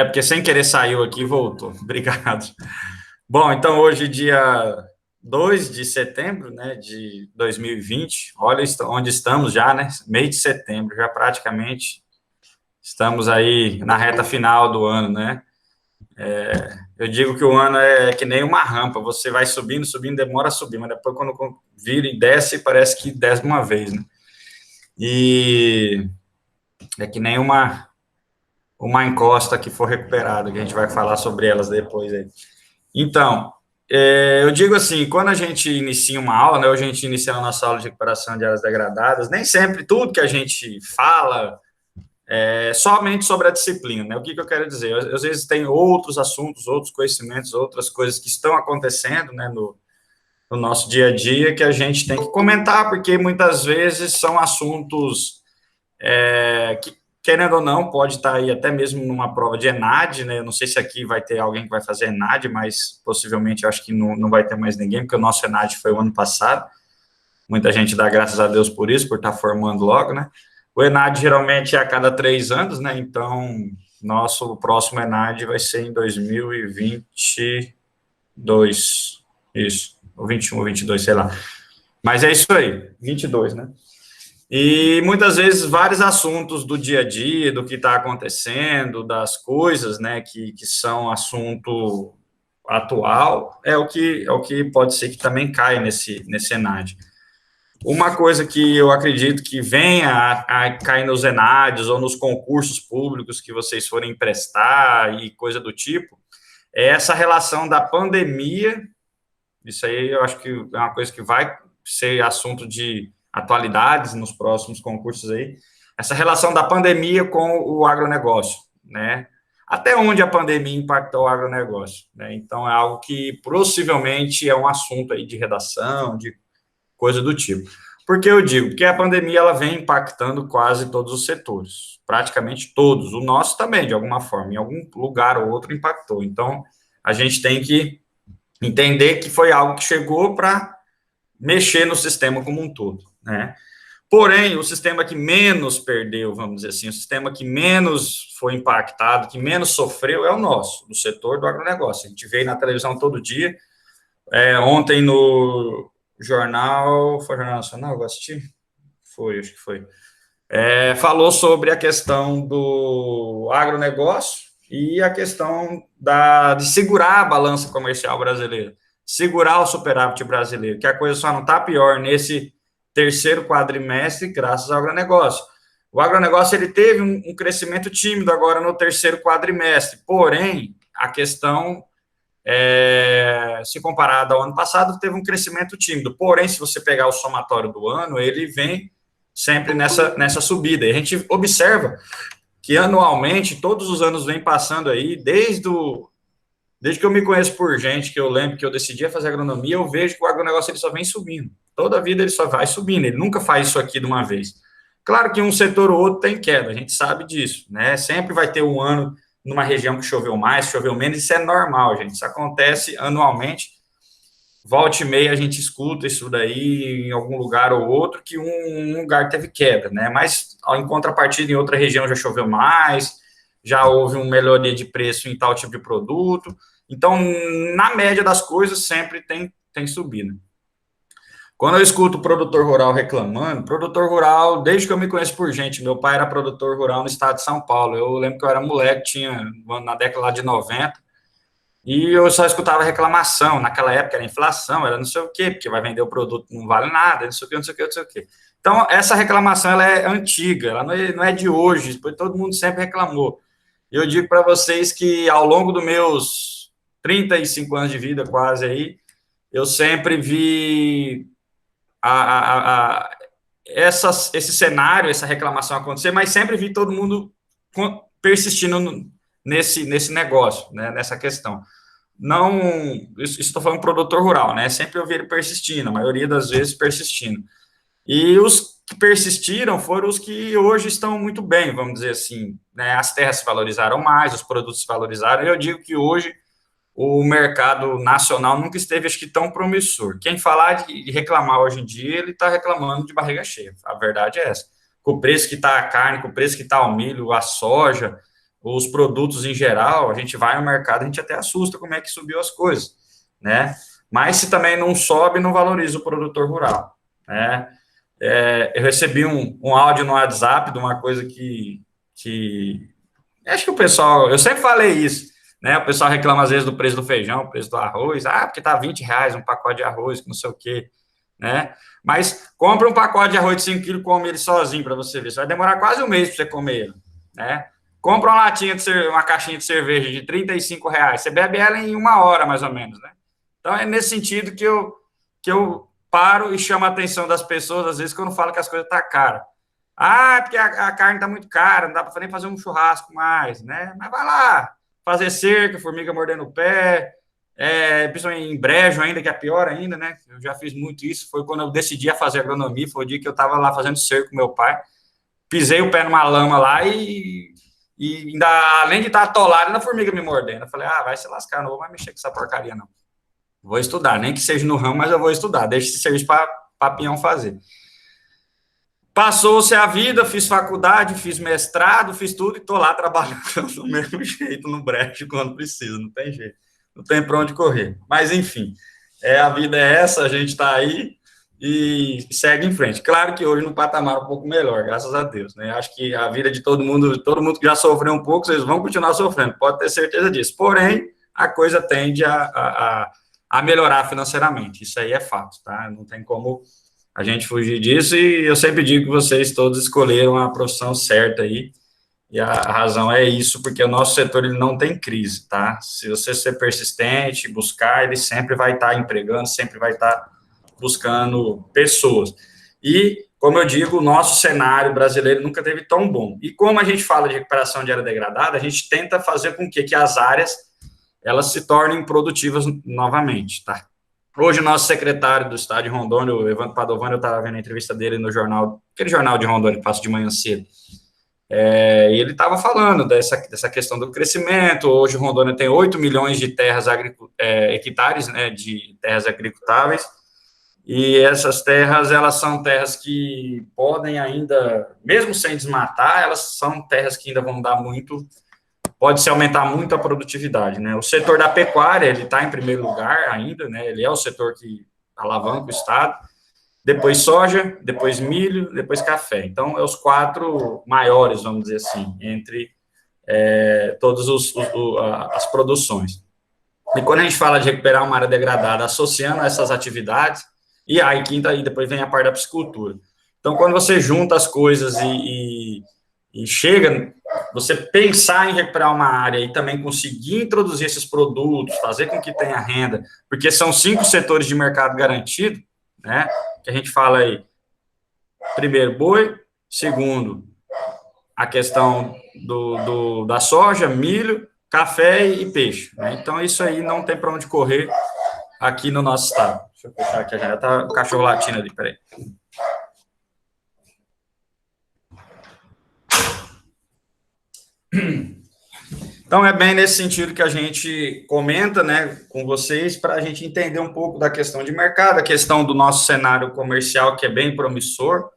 Porque sem querer saiu aqui e voltou. Obrigado. Bom, então hoje, dia 2 de setembro, né, de 2020, olha onde estamos já, né, mês de setembro, já praticamente estamos aí na reta final do ano, né. Eu digo que o ano é que nem uma rampa, você vai subindo, subindo, demora a subir, mas depois quando vira e desce, parece que desce de uma vez, né. E é que nem uma encosta que for recuperada, que a gente vai falar sobre elas depois aí. Então, eu digo assim, quando a gente inicia uma aula, né, hoje a gente inicia a nossa aula de recuperação de áreas degradadas, nem sempre tudo que a gente fala é somente sobre a disciplina, né? O que eu quero dizer? Às vezes tem outros assuntos, outros conhecimentos, outras coisas que estão acontecendo, né, no nosso dia a dia que a gente tem que comentar, porque muitas vezes são assuntos que, querendo ou não, pode estar aí até mesmo numa prova de ENAD, né? Eu não sei se aqui vai ter alguém que vai fazer ENAD, mas possivelmente eu acho que não vai ter mais ninguém, porque o nosso ENAD foi o ano passado. Muita gente dá graças a Deus por isso, por estar formando logo, né? O ENAD geralmente é a cada 3 anos, né? Então, nosso próximo ENAD vai ser em 2022. Isso, ou 21 ou 22, sei lá. Mas é isso aí, 22, né? E muitas vezes vários assuntos do dia a dia, do que está acontecendo, das coisas, né, que são assunto atual, é o que pode ser que também caia nesse ENAD. Uma coisa que eu acredito que venha a cair nos ENADs ou nos concursos públicos que vocês forem prestar e coisa do tipo, é essa relação da pandemia. Isso aí eu acho que é uma coisa que vai ser assunto de atualidades nos próximos concursos aí, essa relação da pandemia com o agronegócio, né? Até onde a pandemia impactou o agronegócio, né? Então, é algo que possivelmente é um assunto aí de redação, de coisa do tipo. Por que eu digo? Porque a pandemia ela vem impactando quase todos os setores, praticamente todos. O nosso também, de alguma forma, em algum lugar ou outro impactou. Então, a gente tem que entender que foi algo que chegou para mexer no sistema como um todo, né? Porém, o sistema que menos perdeu, vamos dizer assim, o sistema que menos foi impactado, que menos sofreu é o nosso, o setor do agronegócio. A gente vê na televisão todo dia. Ontem no jornal, foi Jornal Nacional, eu assisti? Foi, acho que foi. Falou sobre a questão do agronegócio e a questão de segurar a balança comercial brasileira, segurar o superávit brasileiro, que a coisa só não está pior nesse terceiro quadrimestre graças ao agronegócio. O agronegócio ele teve um crescimento tímido agora no terceiro quadrimestre, porém, a questão, se comparado ao ano passado, teve um crescimento tímido. Porém, se você pegar o somatório do ano, ele vem sempre nessa subida. E a gente observa que anualmente, todos os anos vem passando aí, desde que eu me conheço por gente, que eu lembro que eu decidi fazer agronomia, eu vejo que o agronegócio ele só vem subindo. Toda a vida ele só vai subindo, ele nunca faz isso aqui de uma vez. Claro que um setor ou outro tem queda, a gente sabe disso, né? Sempre vai ter um ano numa região que choveu mais, choveu menos, isso é normal, gente. Isso acontece anualmente. Volta e meia a gente escuta isso daí em algum lugar ou outro, que um lugar teve queda, né? Mas, em contrapartida, em outra região já choveu mais, já houve uma melhoria de preço em tal tipo de produto. Então, na média das coisas, sempre tem subido. Quando eu escuto o produtor rural reclamando, produtor rural, desde que eu me conheço por gente, meu pai era produtor rural no estado de São Paulo. Eu lembro que eu era moleque, tinha na década lá de 90, e eu só escutava reclamação. Naquela época era inflação, era não sei o quê, porque vai vender o produto, não vale nada, não sei o quê, não sei o quê, não sei o quê. Então, essa reclamação ela é antiga, ela não é de hoje, todo mundo sempre reclamou. E eu digo para vocês que ao longo dos meus 35 anos de vida, quase aí, eu sempre vi esse cenário, essa reclamação acontecer, mas sempre vi todo mundo persistindo nesse negócio, né, nessa questão. Não, isso estou falando produtor rural, né? Sempre eu vi ele persistindo, a maioria das vezes persistindo. E os que persistiram foram os que hoje estão muito bem, vamos dizer assim, né? As terras se valorizaram mais, os produtos se valorizaram, e eu digo que hoje o mercado nacional nunca esteve, acho que, tão promissor. Quem falar de reclamar hoje em dia, ele está reclamando de barriga cheia, a verdade é essa. com o preço que está a carne, com o preço que está o milho, a soja, os produtos em geral, a gente vai no mercado, a gente até assusta como é que subiu as coisas, né? Mas se também não sobe, não valoriza o produtor rural, né? Eu recebi um áudio no WhatsApp de uma coisa que acho que o pessoal, eu sempre falei isso, né? O pessoal reclama às vezes do preço do feijão, preço do arroz, porque tá R$ 20 um pacote de arroz, não sei o quê, né? Mas compra um pacote de arroz de 5 quilos e come ele sozinho para você ver. Isso vai demorar quase um mês para você comer ele, né? Compra uma latinha uma caixinha de cerveja de R$ 35, você bebe ela em 1 hora, mais ou menos, né? Então é nesse sentido que eu paro e chamo a atenção das pessoas, às vezes, quando falo que as coisas estão caras. É porque a carne está muito cara, não dá para nem fazer um churrasco mais, né? Mas vai lá, fazer cerca, formiga mordendo o pé, principalmente em brejo ainda, que é pior ainda, né? Eu já fiz muito isso, foi quando eu decidi a fazer agronomia, foi o dia que eu estava lá fazendo cerco com meu pai, pisei o pé numa lama lá e ainda, além de estar atolado, ainda a formiga me mordendo. Eu falei, vai se lascar, não vou mais mexer com essa porcaria, não. Vou estudar, nem que seja no ramo, mas eu vou estudar, deixa esse serviço para peão fazer. Passou-se a vida, fiz faculdade, fiz mestrado, fiz tudo e estou lá trabalhando do mesmo jeito no brejo quando precisa, não tem jeito, não tem para onde correr. Mas, enfim, a vida é essa, a gente está aí e segue em frente. Claro que hoje no patamar um pouco melhor, graças a Deus, né? Acho que a vida de todo mundo que já sofreu um pouco, eles vão continuar sofrendo, pode ter certeza disso. Porém, a coisa tende a melhorar financeiramente, isso aí é fato, tá? Não tem como a gente fugir disso, e eu sempre digo que vocês todos escolheram a profissão certa aí, e a razão é isso, porque o nosso setor ele não tem crise, tá? Se você ser persistente, buscar, ele sempre vai estar empregando, sempre vai estar buscando pessoas. E, como eu digo, o nosso cenário brasileiro nunca teve tão bom. E como a gente fala de recuperação de área degradada, a gente tenta fazer com que as áreas elas se tornem produtivas novamente, tá? Hoje, o nosso secretário do estado de Rondônia, o Evandro Padovani, eu estava vendo a entrevista dele no jornal, aquele jornal de Rondônia que passa de manhã cedo, e ele estava falando dessa questão do crescimento. Hoje, Rondônia tem 8 milhões de hectares, né, de terras agricultáveis, e essas terras, elas são terras que podem ainda, mesmo sem desmatar, elas são terras que ainda vão dar muito, pode-se aumentar muito a produtividade, né? O setor da pecuária, ele está em primeiro lugar ainda, né? Ele é o setor que alavanca o estado, depois soja, depois milho, depois café. Então, é os 4 maiores, vamos dizer assim, entre todas as produções. E quando a gente fala de recuperar uma área degradada, associando essas atividades, e aí quinta, e depois vem a parte da piscicultura. Então, quando você junta as coisas e chega, você pensar em recuperar uma área e também conseguir introduzir esses produtos, fazer com que tenha renda, porque são 5 setores de mercado garantido, né? Que a gente fala aí, primeiro, boi, segundo, a questão da soja, milho, café e peixe, né? Então, isso aí não tem para onde correr aqui no nosso estado. Deixa eu fechar aqui a janela, tá o cachorro latindo ali, peraí. Então, é bem nesse sentido que a gente comenta, né, com vocês, para a gente entender um pouco da questão de mercado, a questão do nosso cenário comercial, que é bem promissor.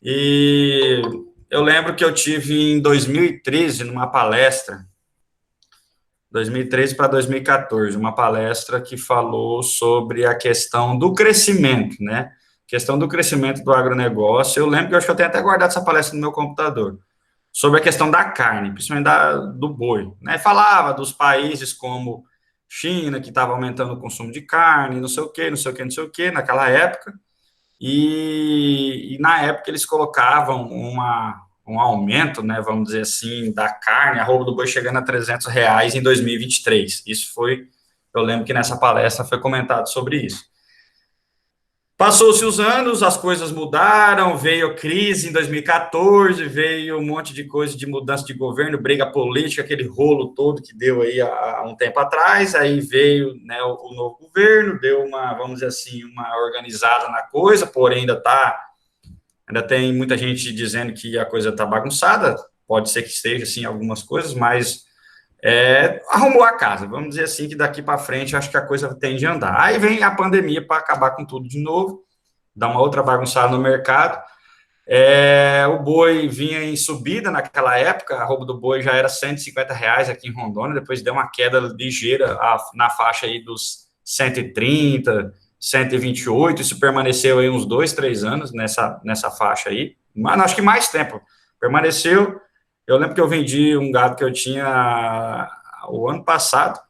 E eu lembro que eu tive em 2013, numa palestra, 2013 para 2014, uma palestra que falou sobre a questão do crescimento, né? Questão do crescimento do agronegócio. Eu lembro que eu acho que eu tenho até guardado essa palestra no meu computador, sobre a questão da carne, principalmente do boi, né? Falava dos países como China, que estava aumentando o consumo de carne, não sei o quê, não sei o quê, não sei o quê, naquela época, e na época eles colocavam um aumento, né, vamos dizer assim, da carne, a roupa do boi chegando a R$ 300 em 2023. Isso foi, eu lembro que nessa palestra foi comentado sobre isso. Passou-se os anos, as coisas mudaram, veio crise em 2014, veio um monte de coisa de mudança de governo, briga política, aquele rolo todo que deu aí há um tempo atrás, aí veio, né, o novo governo, deu uma, vamos dizer assim, uma organizada na coisa, porém ainda tem muita gente dizendo que a coisa está bagunçada, pode ser que esteja, assim, algumas coisas, mas arrumou a casa, vamos dizer assim, que daqui para frente eu acho que a coisa tende a andar. Aí vem a pandemia para acabar com tudo de novo, dar uma outra bagunçada no mercado, O boi vinha em subida naquela época, a arroba do boi já era R$ 150 aqui em Rondônia, depois deu uma queda ligeira na faixa aí dos 130, 128, isso permaneceu aí uns 2, 3 anos nessa faixa aí, mas acho que mais tempo permaneceu. Eu lembro que eu vendi um gado que eu tinha o ano passado,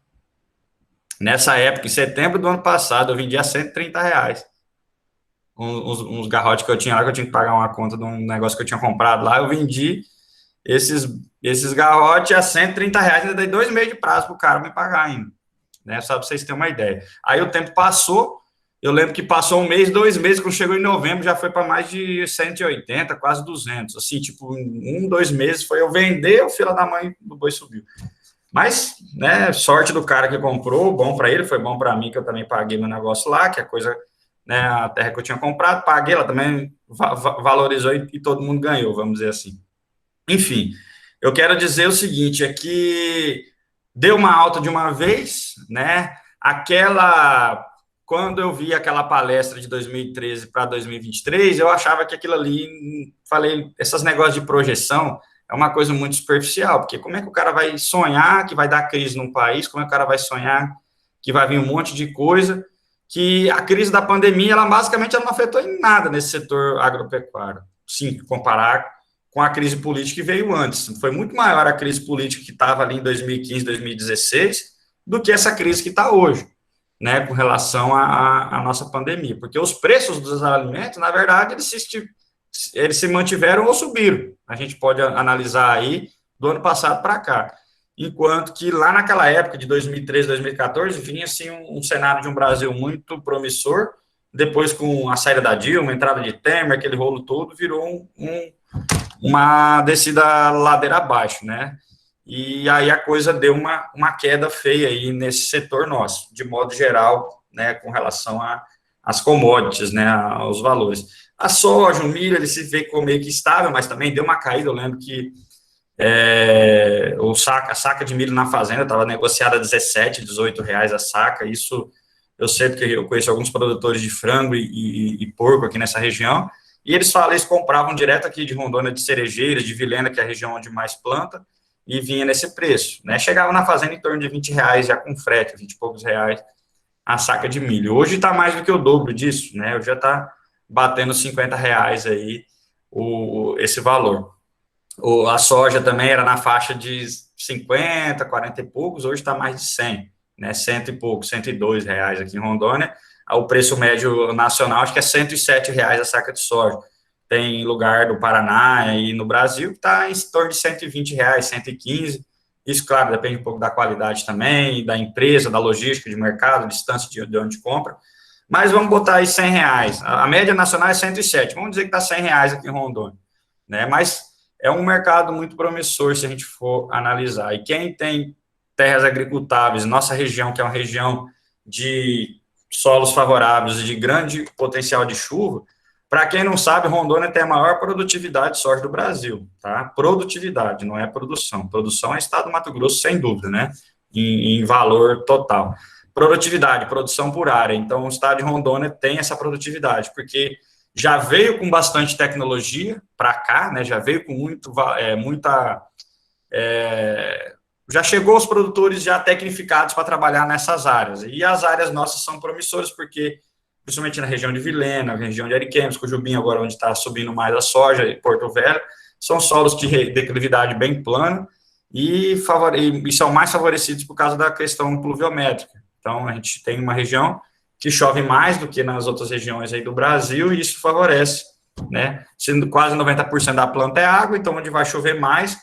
nessa época, em setembro do ano passado, eu vendi a R$ 130. Uns garrotes que eu tinha lá, que eu tinha que pagar uma conta de um negócio que eu tinha comprado lá, eu vendi esses garrotes a R$ 130, ainda dei 2 meses de prazo para o cara me pagar ainda, né? Só para vocês terem uma ideia. Aí o tempo passou, eu lembro que passou 1 mês, 2 meses, quando chegou em novembro, já foi para mais de 180, quase 200, assim, tipo, em 2 meses foi eu vender, o filho da mãe do boi subiu. Mas, né, sorte do cara que comprou, bom para ele, foi bom para mim, que eu também paguei meu negócio lá, que a coisa, né, a terra que eu tinha comprado, paguei, ela também valorizou e todo mundo ganhou, vamos dizer assim. Enfim, eu quero dizer o seguinte, é que deu uma alta de uma vez, né, quando eu vi aquela palestra de 2013 para 2023, eu achava que aquilo ali, falei, esses negócios de projeção é uma coisa muito superficial, porque como é que o cara vai sonhar que vai dar crise num país, como é que o cara vai sonhar que vai vir um monte de coisa, que a crise da pandemia, ela basicamente não afetou em nada nesse setor agropecuário, sim, comparar com a crise política que veio antes. Foi muito maior a crise política que estava ali em 2015, 2016, do que essa crise que está hoje, né, com relação à nossa pandemia, porque os preços dos alimentos, na verdade, eles se mantiveram ou subiram. A gente pode analisar aí do ano passado para cá. Enquanto que lá naquela época, de 2013, 2014, vinha assim, um cenário de um Brasil muito promissor, depois com a saída da Dilma, a entrada de Temer, aquele rolo todo, virou uma descida ladeira abaixo, né? E aí a coisa deu uma queda feia aí nesse setor nosso, de modo geral, né, com relação às commodities, né, aos valores. A soja, o milho, ele se vê como meio que estável, mas também deu uma caída. Eu lembro que a saca de milho na fazenda estava negociada a 17, 18 reais a saca. Isso eu sei porque eu conheço alguns produtores de frango e porco aqui nessa região, e eles compravam direto aqui de Rondônia, de Cerejeiras, de Vilhena, que é a região onde mais planta, e vinha nesse preço, né? Chegava na fazenda em torno de 20 reais, já com frete, 20 e poucos reais a saca de milho. Hoje está mais do que o dobro disso, né? Hoje já está batendo 50 reais aí esse valor. A soja também era na faixa de 50, 40 e poucos, hoje está mais de 100, né? 100 e poucos, 102 reais aqui em Rondônia. O preço médio nacional acho que é 107 reais a saca de soja. Tem lugar do Paraná e no Brasil que está em torno de 120 reais, 115. Isso, claro, depende um pouco da qualidade também, da empresa, da logística de mercado, distância de onde compra. Mas vamos botar aí 100 reais. A média nacional é 107. Vamos dizer que está 100 reais aqui em Rondônia, né? Mas é um mercado muito promissor se a gente for analisar. E quem tem terras agricultáveis, nossa região, que é uma região de solos favoráveis e de grande potencial de chuva, para quem não sabe, Rondônia tem a maior produtividade de soja do Brasil, tá? Produtividade, não é produção. Produção é estado do Mato Grosso, sem dúvida, né? Em valor total. Produtividade, produção por área. Então, o estado de Rondônia tem essa produtividade, porque já veio com bastante tecnologia para cá, né? Já veio com já chegou os produtores já tecnificados para trabalhar nessas áreas. E as áreas nossas são promissoras, porque principalmente na região de Vilhena, na região de Ariquemes, Cujubim, agora onde está subindo mais a soja, e Porto Velho, são solos de declividade bem plana e são mais favorecidos por causa da questão pluviométrica. Então, a gente tem uma região que chove mais do que nas outras regiões aí do Brasil, e isso favorece, né? Sendo quase 90% da planta é água, então onde vai chover mais,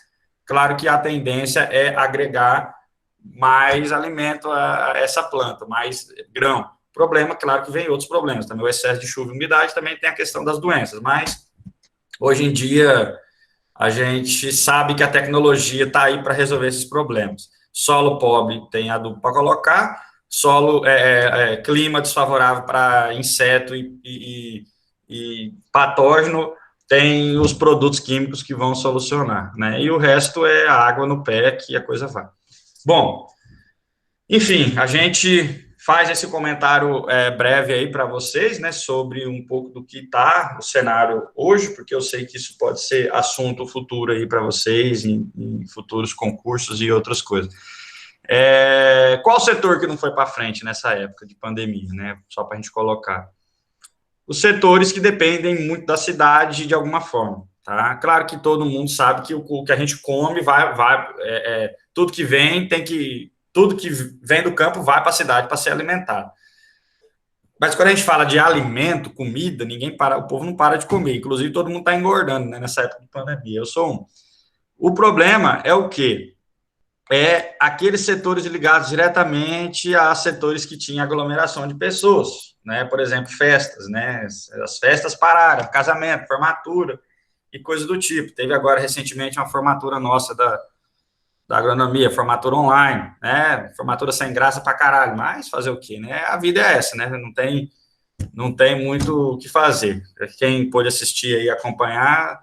claro que a tendência é agregar mais alimento a essa planta, mais grão. Problema, claro que vem outros problemas, também o excesso de chuva e umidade, também tem a questão das doenças, mas hoje em dia a gente sabe que a tecnologia está aí para resolver esses problemas. Solo pobre tem adubo para colocar, clima desfavorável para inseto e patógeno, tem os produtos químicos que vão solucionar, né? E o resto é a água no pé que a coisa vai. Bom, enfim, a gente faz esse comentário breve aí para vocês, né, sobre um pouco do que está o cenário hoje, porque eu sei que isso pode ser assunto futuro aí para vocês, em futuros concursos e outras coisas. Qual setor que não foi para frente nessa época de pandemia, né? Só para a gente colocar. Os setores que dependem muito da cidade de alguma forma, tá? Claro que todo mundo sabe que o que a gente come tudo que vem tudo que vem do campo vai para a cidade para ser alimentado. Mas quando a gente fala de alimento, comida, o povo não para de comer. Inclusive, todo mundo está engordando, né, nessa época de pandemia. Eu sou um. O problema é o quê? Aqueles setores ligados diretamente a setores que tinham aglomeração de pessoas, né? Por exemplo, festas, né? As festas pararam, casamento, formatura e coisas do tipo. Teve agora recentemente uma formatura nossa da agronomia, formatura online, né? Formatura sem graça pra caralho, mas fazer o quê, né? A vida é essa, né? Não tem muito o que fazer. Quem pôde assistir e acompanhar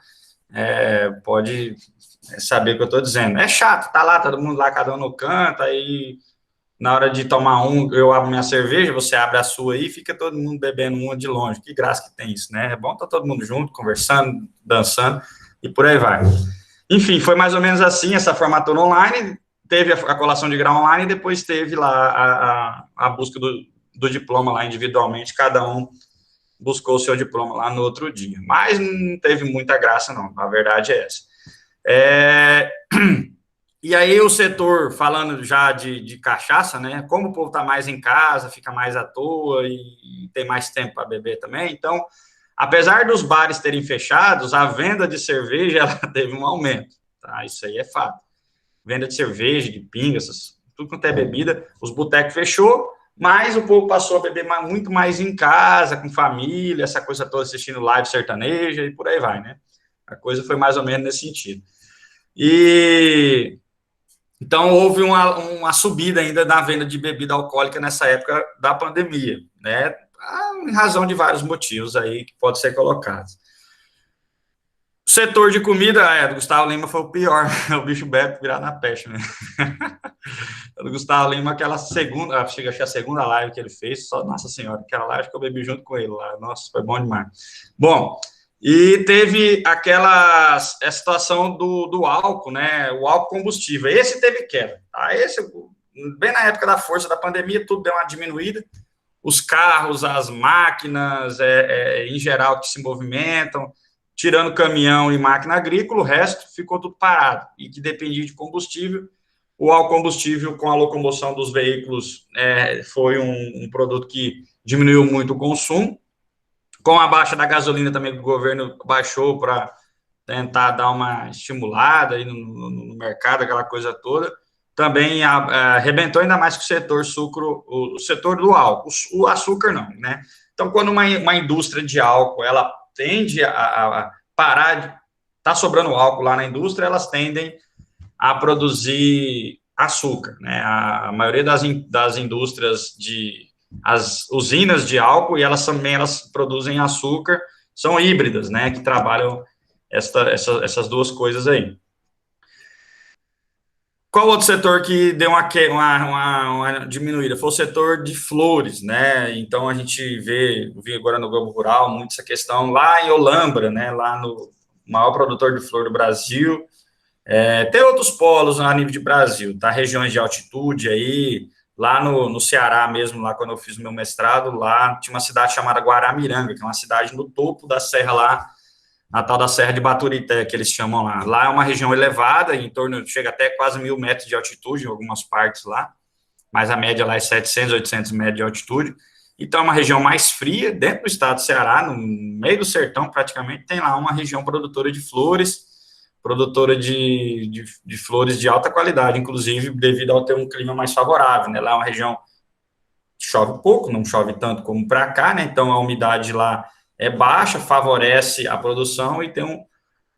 pode saber o que eu estou dizendo. É chato, tá lá, todo mundo lá, cada um no canto, aí na hora de tomar eu abro minha cerveja, você abre a sua aí, fica todo mundo bebendo uma de longe. Que graça que tem isso, né? É bom estar todo mundo junto, conversando, dançando e por aí vai. Enfim, foi mais ou menos assim essa formatura online, teve a colação de grau online e depois teve lá a busca do diploma lá individualmente, cada um buscou o seu diploma lá no outro dia. Mas não teve muita graça, não, a verdade é essa. E aí o setor, falando já de cachaça, né? Como o povo está mais em casa, fica mais à toa e tem mais tempo para beber também, então, apesar dos bares terem fechados, a venda de cerveja ela teve um aumento, tá? Isso aí é fato. Venda de cerveja, de pinga, tudo quanto é bebida, os botecos fechou, mas o povo passou a beber muito mais em casa, com família, essa coisa toda, assistindo live sertaneja e por aí vai, né? A coisa foi mais ou menos nesse sentido. E então houve uma subida ainda na venda de bebida alcoólica nessa época da pandemia, né? Em razão de vários motivos aí que pode ser colocados. O setor de comida, do Gustavo Lima foi o pior, o bicho bebe virar na peste, né? Do Gustavo Lima, aquela segunda, achei a segunda live que ele fez, só, nossa senhora, aquela live que eu bebi junto com ele lá, nossa, foi bom demais. Bom, e teve a situação do álcool, né? O álcool combustível. Esse teve queda. Tá? Bem na época da força da pandemia, tudo deu uma diminuída. Os carros, as máquinas, em geral, que se movimentam, tirando caminhão e máquina agrícola, o resto ficou tudo parado. E que dependia de combustível. O álcool combustível, com a locomoção dos veículos, foi um produto que diminuiu muito o consumo. Com a baixa da gasolina também, que o governo baixou para tentar dar uma estimulada aí no mercado, aquela coisa toda, também arrebentou ainda mais com o setor sucro, o setor do álcool, o açúcar não, né? Então, quando uma indústria de álcool, ela tende a parar, tá sobrando álcool lá na indústria, elas tendem a produzir açúcar, né? A maioria das indústrias as usinas de álcool, e elas também produzem açúcar, são híbridas, né, que trabalham essas duas coisas aí. Qual outro setor que deu uma diminuída? Foi o setor de flores, né? Então a gente vi agora no Globo Rural muito essa questão lá em Olambra, né? Lá no maior produtor de flor do Brasil. Tem outros polos a nível de Brasil, tá? Regiões de altitude aí, lá no Ceará mesmo, lá quando eu fiz o meu mestrado, lá tinha uma cidade chamada Guaramiranga, que é uma cidade no topo da serra lá, na tal da Serra de Baturité, que eles chamam lá. Lá é uma região elevada, chega até quase 1.000 metros de altitude em algumas partes lá, mas a média lá é 700, 800 metros de altitude. Então, é uma região mais fria, dentro do estado do Ceará, no meio do sertão praticamente, tem lá uma região produtora de flores, produtora de flores de alta qualidade, inclusive devido ao ter um clima mais favorável, né? Lá é uma região que chove pouco, não chove tanto como para cá, né? Então a umidade lá é baixa, favorece a produção e tem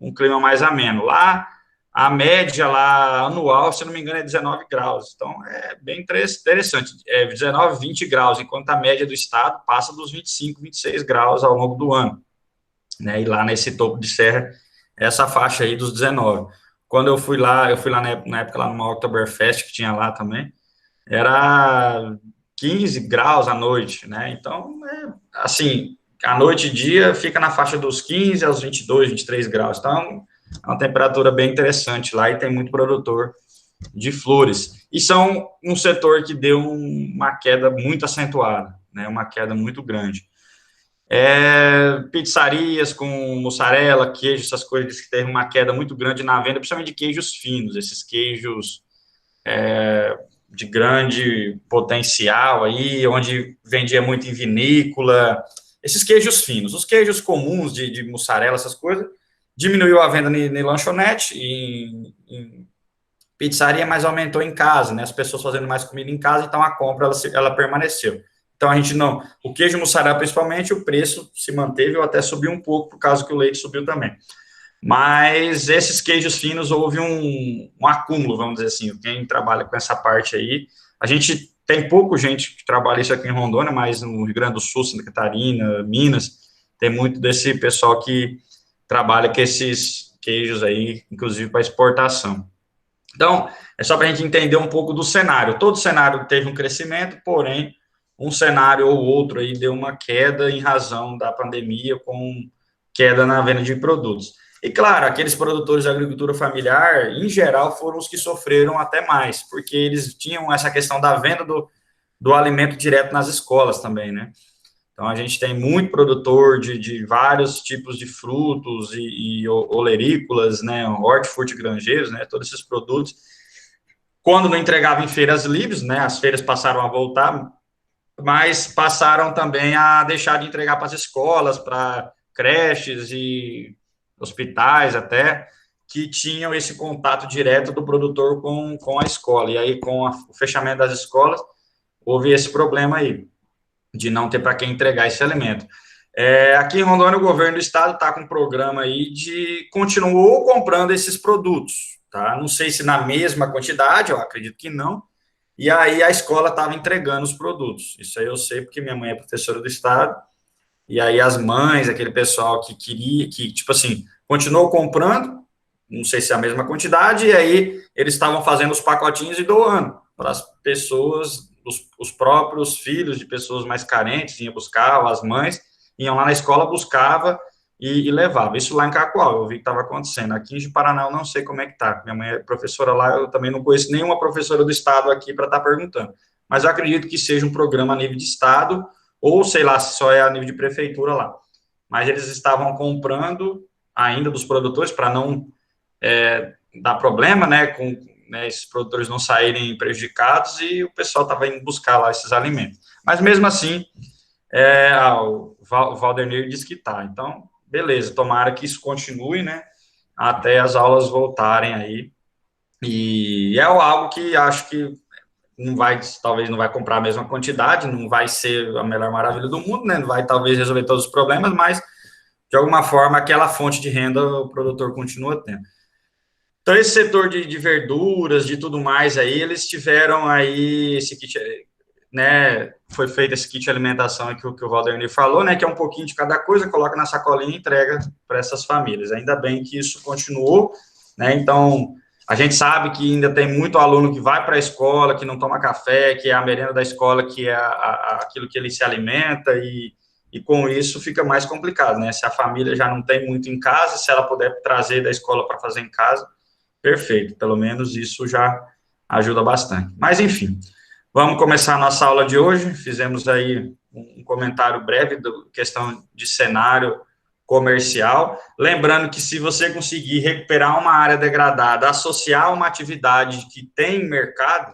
um clima mais ameno. Lá, a média lá anual, se não me engano, é 19 graus. Então é bem interessante. 19, 20 graus, enquanto a média do estado passa dos 25, 26 graus ao longo do ano, né? E lá nesse topo de serra, essa faixa aí dos 19. Quando eu fui lá na época lá numa Oktoberfest que tinha lá também, era 15 graus à noite, né? Então, assim, à noite e dia fica na faixa dos 15 aos 22, 23 graus. Então, é uma temperatura bem interessante lá e tem muito produtor de flores. E são um setor que deu uma queda muito acentuada, né? Uma queda muito grande. Pizzarias com mussarela, queijo, essas coisas que teve uma queda muito grande na venda, principalmente de queijos finos, esses queijos de grande potencial aí, onde vendia muito em vinícola, esses queijos finos. Os queijos comuns de mussarela, essas coisas, diminuiu a venda em lanchonete, em pizzaria, mas aumentou em casa, né? As pessoas fazendo mais comida em casa, então a compra ela permaneceu. Então a gente não, o queijo mussarela principalmente, o preço se manteve ou até subiu um pouco, por causa que o leite subiu também. Mas esses queijos finos houve um acúmulo, vamos dizer assim. Quem trabalha com essa parte aí, a gente tem pouco gente que trabalha isso aqui em Rondônia, mas no Rio Grande do Sul, Santa Catarina, Minas, tem muito desse pessoal que trabalha com esses queijos aí, inclusive para exportação. Então, é só para a gente entender um pouco do cenário. Todo cenário teve um crescimento, porém, um cenário ou outro aí deu uma queda em razão da pandemia, com queda na venda de produtos. E, claro, aqueles produtores de agricultura familiar, em geral, foram os que sofreram até mais, porque eles tinham essa questão da venda do alimento direto nas escolas também, né? Então, a gente tem muito produtor de vários tipos de frutos e olerícolas, né, hortifrutigranjeiros, né, todos esses produtos. Quando não entregava em feiras livres, né, as feiras passaram a voltar, mas passaram também a deixar de entregar para as escolas, para creches e hospitais até, que tinham esse contato direto do produtor com a escola. E aí, com o fechamento das escolas, houve esse problema aí de não ter para quem entregar esse alimento. Aqui em Rondônia, o governo do estado está com um programa aí de continuou comprando esses produtos, tá? Não sei se na mesma quantidade, eu acredito que não. E aí a escola estava entregando os produtos. Isso aí eu sei porque minha mãe é professora do estado. E aí as mães, aquele pessoal que queria, que tipo assim, continuou comprando, não sei se é a mesma quantidade, e aí eles estavam fazendo os pacotinhos e doando para as pessoas, os próprios filhos de pessoas mais carentes, iam buscar, ou as mães, iam lá na escola, buscava e levava. Isso lá em Cacoal, eu vi que estava acontecendo. Aqui em Paraná eu não sei como é que está. Minha mãe é professora lá, eu também não conheço nenhuma professora do estado aqui para estar perguntando. Mas eu acredito que seja um programa a nível de estado, ou sei lá, se só é a nível de prefeitura lá. Mas eles estavam comprando ainda dos produtores para não dar problema, né, com esses produtores não saírem prejudicados, e o pessoal estava indo buscar lá esses alimentos. Mas mesmo assim, o Valdernir disse que está. Então, beleza, tomara que isso continue, né, até as aulas voltarem aí. E é algo que acho que talvez não vai comprar a mesma quantidade, não vai ser a melhor maravilha do mundo, né, não vai talvez resolver todos os problemas, mas de alguma forma aquela fonte de renda o produtor continua tendo. Então, esse setor de verduras, de tudo mais aí, eles tiveram aí esse kit, né, foi feito esse kit de alimentação que o Valdernir falou, né, que é um pouquinho de cada coisa, coloca na sacolinha e entrega para essas famílias. Ainda bem que isso continuou, né, então, a gente sabe que ainda tem muito aluno que vai para a escola, que não toma café, que é a merenda da escola, que é aquilo que ele se alimenta, e com isso fica mais complicado, né, se a família já não tem muito em casa, se ela puder trazer da escola para fazer em casa, perfeito, pelo menos isso já ajuda bastante. Mas, enfim, vamos começar a nossa aula de hoje. Fizemos aí um comentário breve da questão de cenário comercial. Lembrando que se você conseguir recuperar uma área degradada, associar uma atividade que tem mercado,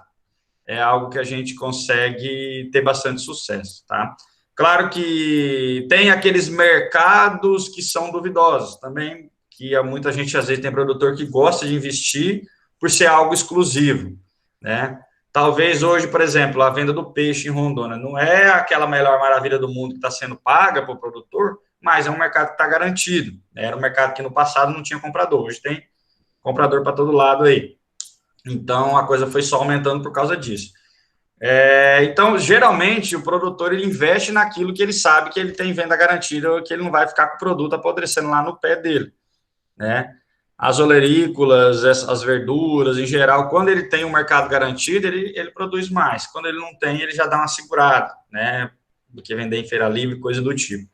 é algo que a gente consegue ter bastante sucesso, tá? Claro que tem aqueles mercados que são duvidosos também, que muita gente, às vezes, tem produtor que gosta de investir por ser algo exclusivo, né? Talvez hoje, por exemplo, a venda do peixe em Rondônia não é aquela melhor maravilha do mundo que está sendo paga para o produtor, mas é um mercado que está garantido, né? Era um mercado que no passado não tinha comprador, hoje tem comprador para todo lado aí. Então, a coisa foi só aumentando por causa disso. Então, geralmente, o produtor ele investe naquilo que ele sabe que ele tem venda garantida, que ele não vai ficar com o produto apodrecendo lá no pé dele, né? as olerícolas, as verduras, em geral, quando ele tem um mercado garantido, ele produz mais. Quando ele não tem, ele já dá uma segurada, né? Do que vender em feira livre, coisa do tipo.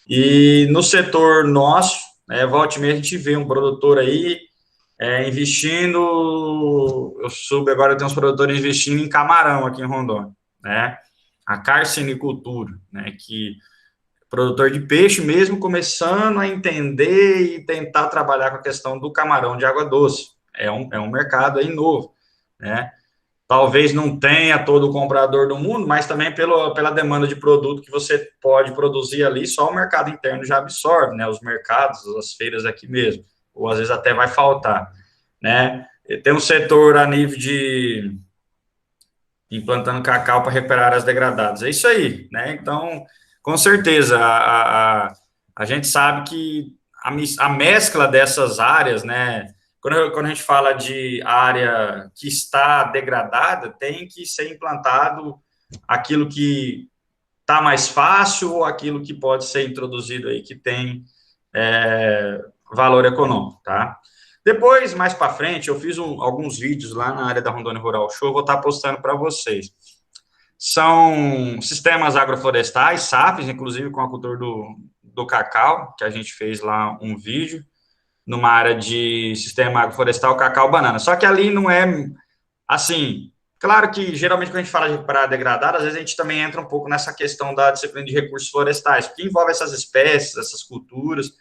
E no setor nosso, volta e meia a gente vê um produtor aí investindo, eu soube agora tem uns produtores investindo em camarão aqui em Rondônia, né? A carcinicultura, né? Que produtor de peixe mesmo começando a entender e tentar trabalhar com a questão do camarão de água doce. É um mercado aí novo, né? Talvez não tenha todo o comprador do mundo, mas também pela demanda de produto que você pode produzir ali, só o mercado interno já absorve, né? Os mercados, as feiras aqui mesmo, ou às vezes até vai faltar, né? E tem um setor a nível de implantando cacau para recuperar áreas degradadas. É isso aí, né? Então, com certeza, a gente sabe que a mescla dessas áreas, né? Quando a gente fala de área que está degradada, tem que ser implantado aquilo que está mais fácil ou aquilo que pode ser introduzido aí que tem valor econômico, tá? Depois, mais para frente, eu fiz alguns vídeos lá na área da Rondônia Rural Show, vou estar postando para vocês. São sistemas agroflorestais, SAFs, inclusive com a cultura do cacau, que a gente fez lá um vídeo, numa área de sistema agroflorestal cacau-banana. Só que ali não é, assim, claro que geralmente quando a gente fala de praia degradada, às vezes a gente também entra um pouco nessa questão da disciplina de recursos florestais, porque envolve essas espécies, essas culturas,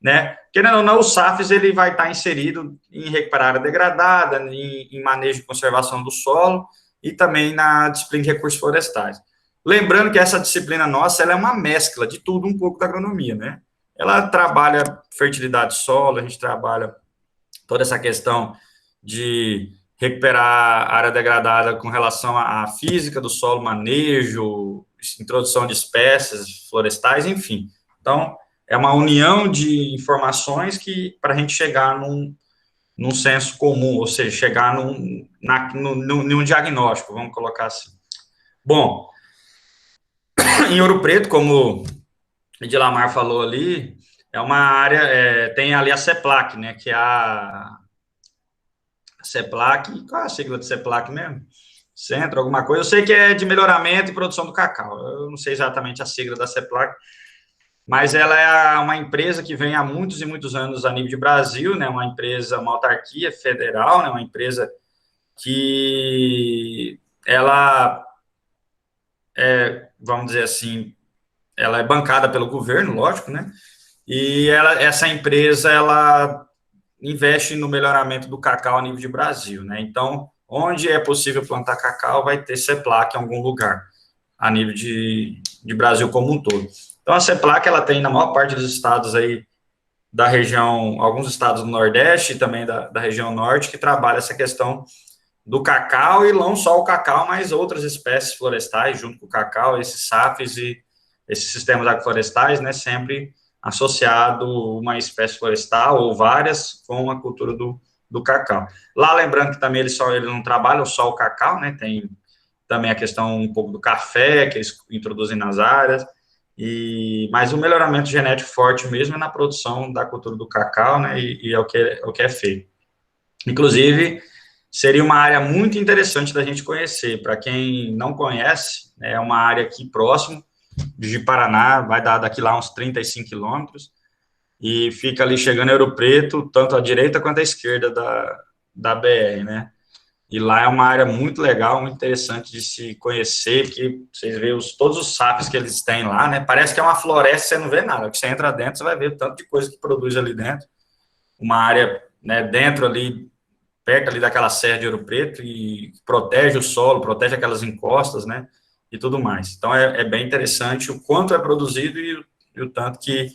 né? Querendo ou não, o SAFs ele vai estar inserido em recuperar área degradada, em manejo de conservação do solo e também na disciplina de recursos florestais. Lembrando que essa disciplina nossa ela é uma mescla de tudo um pouco da agronomia, né? Ela trabalha fertilidade do solo, a gente trabalha toda essa questão de recuperar área degradada com relação à física do solo, manejo, introdução de espécies florestais, enfim. Então, é uma união de informações que para a gente chegar num senso comum, ou seja, chegar num diagnóstico, vamos colocar assim. Bom, em Ouro Preto, como o Edilamar falou ali, é uma área, tem ali a CEPLAC, né, que é a CEPLAC, qual é a sigla de CEPLAC mesmo? Centro, alguma coisa, eu sei que é de melhoramento e produção do cacau, eu não sei exatamente a sigla da CEPLAC, mas ela é uma empresa que vem há muitos e muitos anos a nível de Brasil, né, uma empresa, uma autarquia federal, né, uma empresa que ela vamos dizer assim, ela é bancada pelo governo, lógico, né, e essa empresa, ela investe no melhoramento do cacau a nível de Brasil, né, então, onde é possível plantar cacau, vai ter CEPLAC em algum lugar, a nível de Brasil como um todo. Então, a CEPLAC, ela tem na maior parte dos estados aí da região, alguns estados do Nordeste e também da região Norte, que trabalha essa questão do cacau, e não só o cacau, mas outras espécies florestais, junto com o cacau, esses SAFs e esses sistemas agroflorestais, né, sempre associado uma espécie florestal ou várias com a cultura do cacau. Lá, lembrando que também eles não trabalham só o cacau, né, tem também a questão um pouco do café, que eles introduzem nas áreas, mas o melhoramento genético forte mesmo é na produção da cultura do cacau, né, e é o que é feito. Inclusive, seria uma área muito interessante da gente conhecer. Para quem não conhece, é uma área aqui próximo de Paraná, vai dar daqui lá uns 35 quilômetros, e fica ali chegando em Ouro Preto, tanto à direita quanto à esquerda da BR, né? E lá é uma área muito legal, muito interessante de se conhecer, porque vocês veem todos os sapos que eles têm lá, né? Parece que é uma floresta, você não vê nada. Você entra dentro, você vai ver o tanto de coisa que produz ali dentro. Uma área, né, dentro ali, perto ali daquela serra de Ouro Preto, e protege o solo, protege aquelas encostas, né? E tudo mais. Então, é bem interessante o quanto é produzido e o tanto que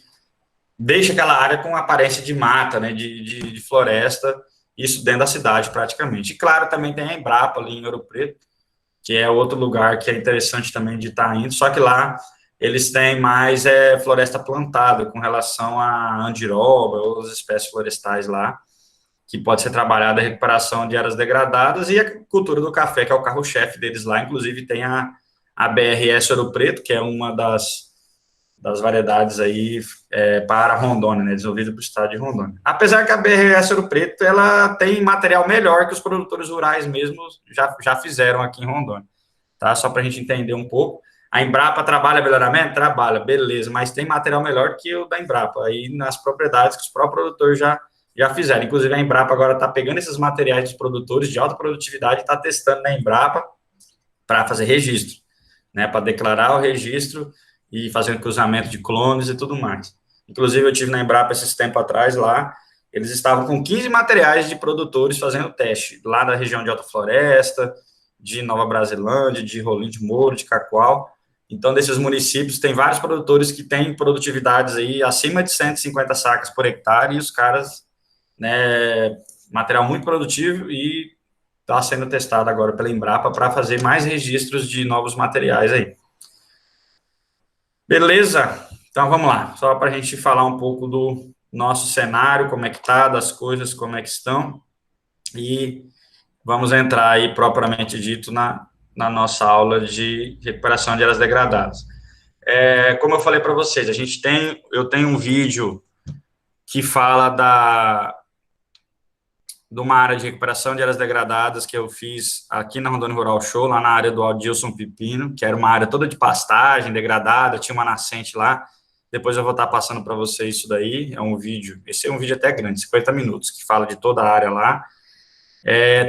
deixa aquela área com aparência de mata, né? De floresta, isso dentro da cidade, praticamente. E, claro, também tem a Embrapa ali em Ouro Preto, que é outro lugar que é interessante também de estar indo, só que lá eles têm mais floresta plantada, com relação a andiroba, outras espécies florestais lá, que pode ser trabalhada a recuperação de áreas degradadas, e a cultura do café, que é o carro-chefe deles lá, inclusive tem a BRS Ouro Preto, que é uma das variedades aí para Rondônia, né, desenvolvida para o estado de Rondônia. Apesar que a BRS Ouro Preto, ela tem material melhor que os produtores rurais mesmos já fizeram aqui em Rondônia, tá? Só para a gente entender um pouco. A Embrapa trabalha melhoramento? Trabalha, beleza, mas tem material melhor que o da Embrapa, aí nas propriedades que os próprios produtores já fizeram. Inclusive, a Embrapa agora está pegando esses materiais dos produtores de alta produtividade e está testando na Embrapa para fazer registro, né, para declarar o registro e fazer um cruzamento de clones e tudo mais. Inclusive, eu tive na Embrapa esses tempos atrás lá, eles estavam com 15 materiais de produtores fazendo teste, lá da região de Alta Floresta, de Nova Brasilândia, de Rolim de Mouro, de Cacoal. Então, desses municípios, tem vários produtores que têm produtividades aí acima de 150 sacas por hectare, e os caras, né, material muito produtivo, e está sendo testado agora pela Embrapa para fazer mais registros de novos materiais aí. Beleza? Então, vamos lá. Só para a gente falar um pouco do nosso cenário, como é que está, das coisas, como é que estão, e vamos entrar aí, propriamente dito, na nossa aula de recuperação de áreas degradadas. Como eu falei para vocês, eu tenho um vídeo que fala de uma área de recuperação de áreas degradadas que eu fiz aqui na Rondônia Rural Show, lá na área do Aldilson Pepino, que era uma área toda de pastagem, degradada, tinha uma nascente lá. Depois eu vou estar passando para vocês isso daí, esse é um vídeo até grande, 50 minutos, que fala de toda a área lá.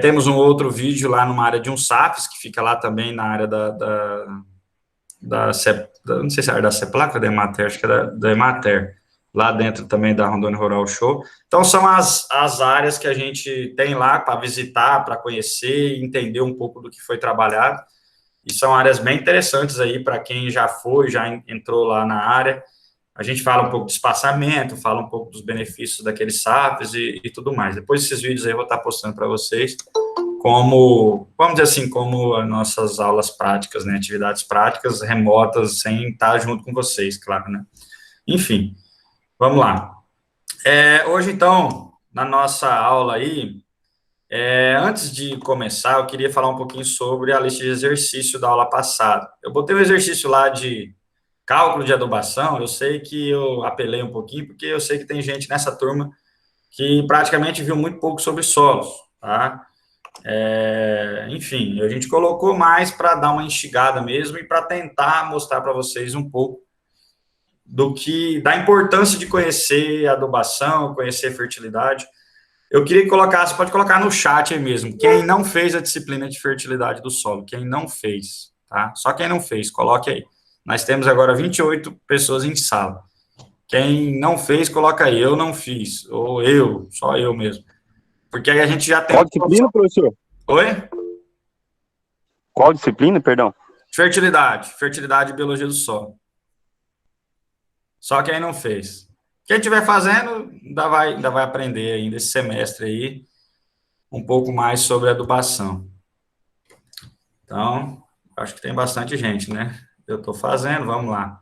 Temos um outro vídeo lá numa área de um SAFs, que fica lá também na área não sei se é a área da CEPLAC ou da Emater, acho que é da Emater, lá dentro também da Rondônia Rural Show. Então, são as áreas que a gente tem lá para visitar, para conhecer e entender um pouco do que foi trabalhado. E são áreas bem interessantes aí para quem já foi, já entrou lá na área. A gente fala um pouco de espaçamento, fala um pouco dos benefícios daqueles SAFs e tudo mais. Depois desses vídeos aí eu vou estar postando para vocês como, vamos dizer assim, como as nossas aulas práticas, né, atividades práticas remotas, sem estar junto com vocês, claro, né. Enfim, vamos lá. Hoje, então, na nossa aula aí, antes de começar, eu queria falar um pouquinho sobre a lista de exercício da aula passada. Eu botei um exercício lá de cálculo de adubação, eu sei que eu apelei um pouquinho, porque eu sei que tem gente nessa turma que praticamente viu muito pouco sobre solos, tá? Enfim, a gente colocou mais para dar uma instigada mesmo e para tentar mostrar para vocês um pouco da importância de conhecer adubação, conhecer fertilidade. Eu queria que colocasse, pode colocar no chat aí mesmo, quem não fez a disciplina de fertilidade do solo, quem não fez, tá? Só quem não fez, coloque aí. Nós temos agora 28 pessoas em sala. Quem não fez, coloca aí, eu não fiz, ou só eu mesmo. Porque aí a gente já tem... Qual disciplina, professor? Oi? Qual disciplina, perdão? Fertilidade e biologia do solo. Só quem não fez. Quem estiver fazendo, ainda vai aprender ainda esse semestre aí um pouco mais sobre adubação. Então, acho que tem bastante gente, né? Eu estou fazendo, vamos lá.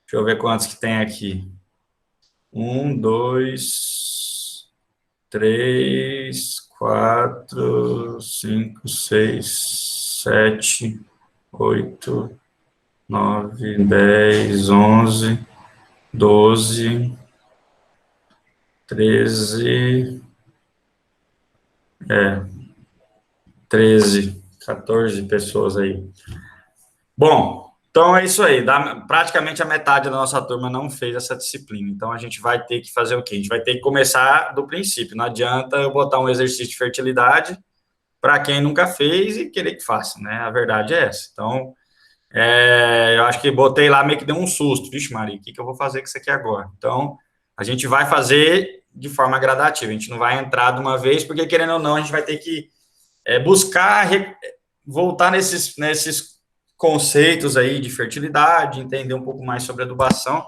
Deixa eu ver quantos que tem aqui. 1, 2, 3, 4, 5, 6, 7, 8, 9, 10, 11, 12, 13, 13, 14 pessoas aí. Bom, então é isso aí. Praticamente a metade da nossa turma não fez essa disciplina. Então a gente vai ter que fazer o quê? A gente vai ter que começar do princípio. Não adianta eu botar um exercício de fertilidade para quem nunca fez e querer que faça, né? A verdade é essa. Então, eu acho que botei lá, meio que deu um susto. Vixe, Maria, o que eu vou fazer com isso aqui agora? Então, a gente vai fazer de forma gradativa. A gente não vai entrar de uma vez, porque, querendo ou não, a gente vai ter que buscar voltar nesses conceitos aí de fertilidade, entender um pouco mais sobre adubação,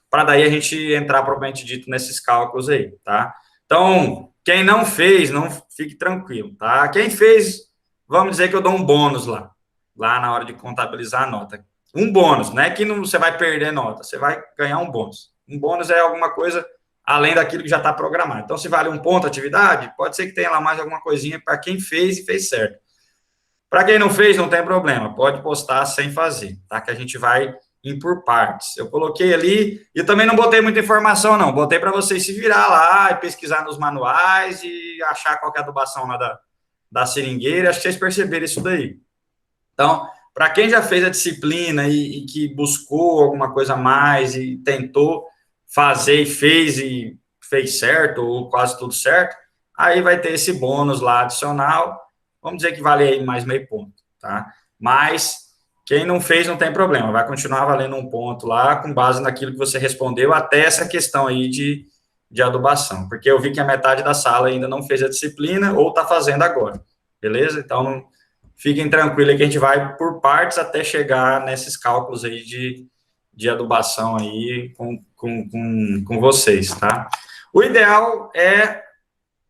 para daí a gente entrar, propriamente dito, nesses cálculos aí, tá? Então, quem não fez, não fique tranquilo, tá? Quem fez, vamos dizer que eu dou um bônus lá na hora de contabilizar a nota. Um bônus, não é que você vai perder nota, você vai ganhar um bônus. Um bônus é alguma coisa além daquilo que já está programado. Então, se vale um ponto atividade, pode ser que tenha lá mais alguma coisinha para quem fez e fez certo. Para quem não fez, não tem problema, pode postar sem fazer, tá? Que a gente vai em por partes. Eu coloquei ali, e eu também não botei muita informação, não. Botei para vocês se virar lá e pesquisar nos manuais e achar qual que é a adubação lá da seringueira. Acho que vocês perceberam isso daí. Então, para quem já fez a disciplina e que buscou alguma coisa a mais e tentou fazer e fez certo, ou quase tudo certo, aí vai ter esse bônus lá adicional. Vamos dizer que vale aí mais meio ponto, tá? Mas quem não fez não tem problema, vai continuar valendo um ponto lá com base naquilo que você respondeu até essa questão aí de adubação, porque eu vi que a metade da sala ainda não fez a disciplina ou está fazendo agora, beleza? Então, fiquem tranquilos que a gente vai por partes até chegar nesses cálculos aí de adubação aí com vocês, tá? O ideal é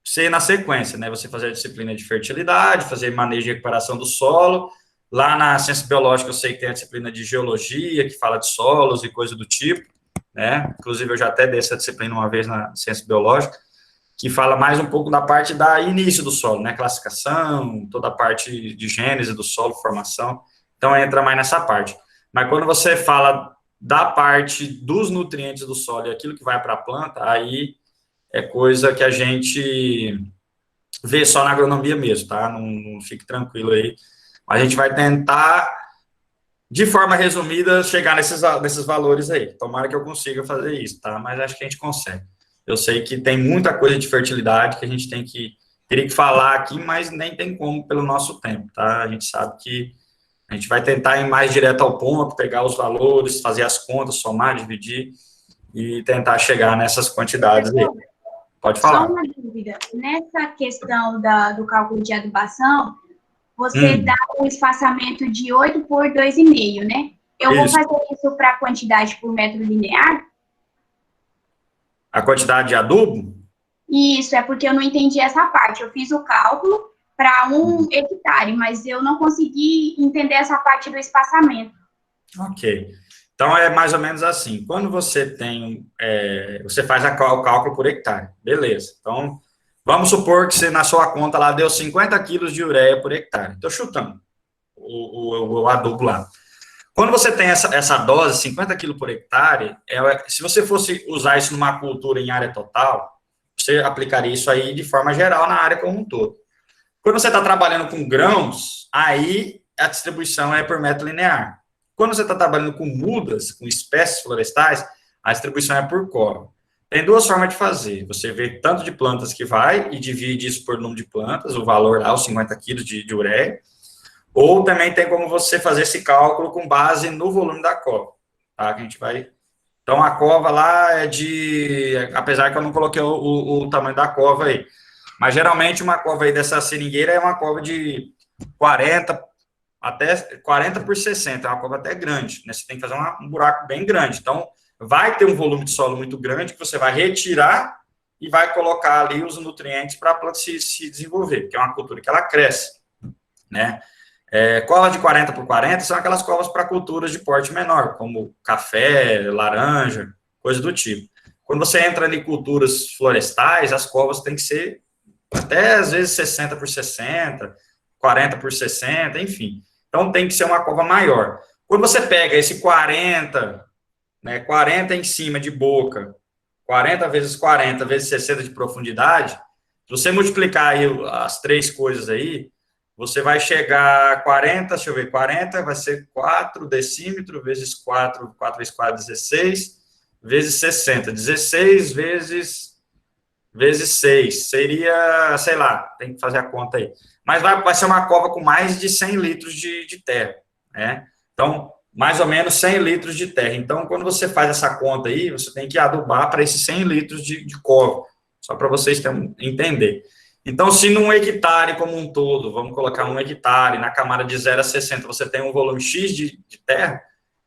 ser na sequência, né? Você fazer a disciplina de fertilidade, fazer manejo e recuperação do solo. Lá na ciência biológica eu sei que tem a disciplina de geologia, que fala de solos e coisa do tipo, né? Inclusive eu já até dei essa disciplina uma vez na ciência biológica, que fala mais um pouco da parte da início do solo, né? Classificação, toda a parte de gênese do solo, formação. Então entra mais nessa parte. Mas quando você fala da parte dos nutrientes do solo e aquilo que vai para a planta, aí é coisa que a gente vê só na agronomia mesmo, tá? Não fique tranquilo aí. A gente vai tentar, de forma resumida, chegar nesses valores aí. Tomara que eu consiga fazer isso, tá? Mas acho que a gente consegue. Eu sei que tem muita coisa de fertilidade que a gente teria que falar aqui, mas nem tem como pelo nosso tempo, tá? A gente sabe que a gente vai tentar ir mais direto ao ponto, pegar os valores, fazer as contas, somar, dividir e tentar chegar nessas quantidades aí. Pode falar. Só uma dúvida. Nessa questão do cálculo de adubação, você dá um espaçamento de 8 por 2,5, né? Eu vou fazer isso para a quantidade por metro linear? A quantidade de adubo? Isso, é porque eu não entendi essa parte. Eu fiz o cálculo para 1 hectare, mas eu não consegui entender essa parte do espaçamento. Ok. Então, é mais ou menos assim. Quando você tem... você faz o cálculo por hectare. Beleza. Então, vamos supor que você, na sua conta lá, deu 50 quilos de ureia por hectare. Estou chutando o adubo lá. Quando você tem essa dose, 50 quilos por hectare, se você fosse usar isso numa cultura em área total, você aplicaria isso aí de forma geral na área como um todo. Quando você está trabalhando com grãos, aí a distribuição é por metro linear. Quando você está trabalhando com mudas, com espécies florestais, a distribuição é por cova. Tem duas formas de fazer. Você vê tanto de plantas que vai e divide isso por número de plantas, o valor lá, os 50 quilos de ureia. Ou também tem como você fazer esse cálculo com base no volume da cova. Tá? Que a gente vai... Então, a cova lá é apesar que eu não coloquei o tamanho da cova aí. Mas, geralmente, uma cova aí dessa seringueira é uma cova de 40 por 60. É uma cova até grande, né? Você tem que fazer um buraco bem grande. Então, vai ter um volume de solo muito grande que você vai retirar e vai colocar ali os nutrientes para a planta se desenvolver, porque é uma cultura que ela cresce, né? Cova de 40 por 40 são aquelas covas para culturas de porte menor, como café, laranja, coisa do tipo. Quando você entra em culturas florestais, as covas têm que ser até, às vezes, 60 por 60, 40 por 60, enfim. Então, tem que ser uma cova maior. Quando você pega esse 40, né, 40 em cima de boca, 40 vezes 40 vezes 60 de profundidade, se você multiplicar aí as três coisas aí, você vai chegar a 40, deixa eu ver, 40 vai ser 4 decímetros vezes 4 vezes 4, 16, vezes 60. 16 vezes 6, seria, sei lá, tem que fazer a conta aí. Mas vai ser uma cova com mais de 100 litros de terra, né? Então, mais ou menos 100 litros de terra. Então, quando você faz essa conta aí, você tem que adubar para esses 100 litros de cova, só para vocês entender. Então, se num hectare como um todo, vamos colocar 1 hectare, na camada de 0 a 60, você tem um volume X de terra,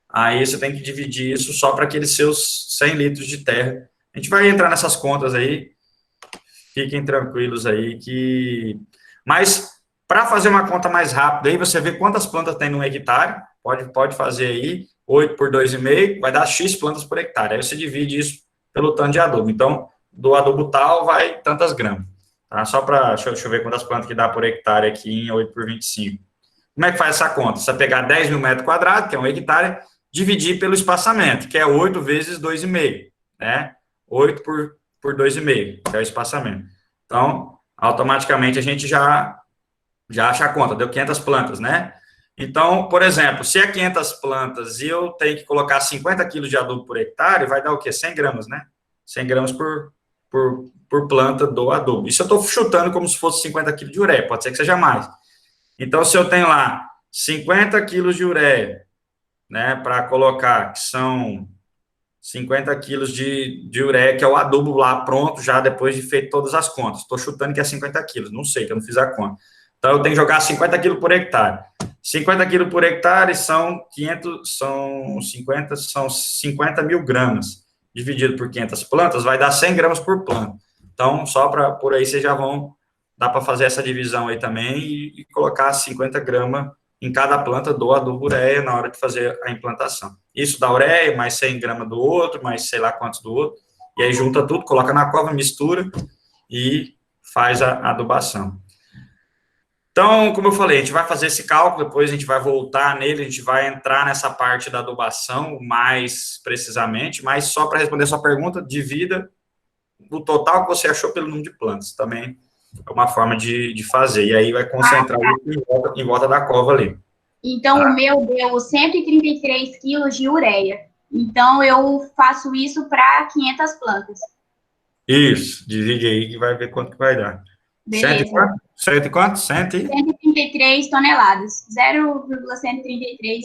aí você tem que dividir isso só para aqueles seus 100 litros de terra. A gente vai entrar nessas contas aí, fiquem tranquilos aí que... Mas, para fazer uma conta mais rápida, aí você vê quantas plantas tem num hectare, pode fazer aí, 8 por 2,5, vai dar X plantas por hectare. Aí você divide isso pelo tanto de adubo. Então, do adubo tal vai tantas gramas. Tá? Só para, deixa eu ver quantas plantas que dá por hectare aqui em 8 por 25. Como é que faz essa conta? Você pegar 10 mil metros quadrados, que é 1 hectare, dividir pelo espaçamento, que é 8 vezes 2,5, né? 8 por 2,5, que é o espaçamento. Então, automaticamente a gente já acha a conta, deu 500 plantas, né? Então, por exemplo, se é 500 plantas e eu tenho que colocar 50 quilos de adubo por hectare, vai dar o quê? 100 gramas, né? 100 gramas por planta do adubo. Isso eu estou chutando como se fosse 50 quilos de ureia, pode ser que seja mais. Então, se eu tenho lá 50 quilos de ureia, né, para colocar, que são 50 quilos de ureia, que é o adubo lá pronto, já depois de feito todas as contas. Estou chutando que é 50 quilos, não sei, que eu não fiz a conta. Então, eu tenho que jogar 50 quilos por hectare. 50 quilos por hectare são 50 mil gramas. Dividido por 500 plantas, vai dar 100 gramas por planta. Então, só para por aí vocês já vão, dá para fazer essa divisão aí também e colocar 50 gramas em cada planta do adubo ureia na hora de fazer a implantação. Isso da ureia, mais 100 gramas do outro, mais sei lá quantos do outro, e aí junta tudo, coloca na cova, mistura e faz a adubação. Então, como eu falei, a gente vai fazer esse cálculo, depois a gente vai voltar nele, a gente vai entrar nessa parte da adubação mais precisamente, mas só para responder a sua pergunta, divida o total que você achou pelo número de plantas, também é uma forma de fazer, e aí vai concentrar em volta da cova ali. Então, o meu deu 133 quilos de ureia, então eu faço isso para 500 plantas. Isso, divide aí que vai ver quanto que vai dar. Beleza. 100 e quanto? 133 toneladas. 0,133.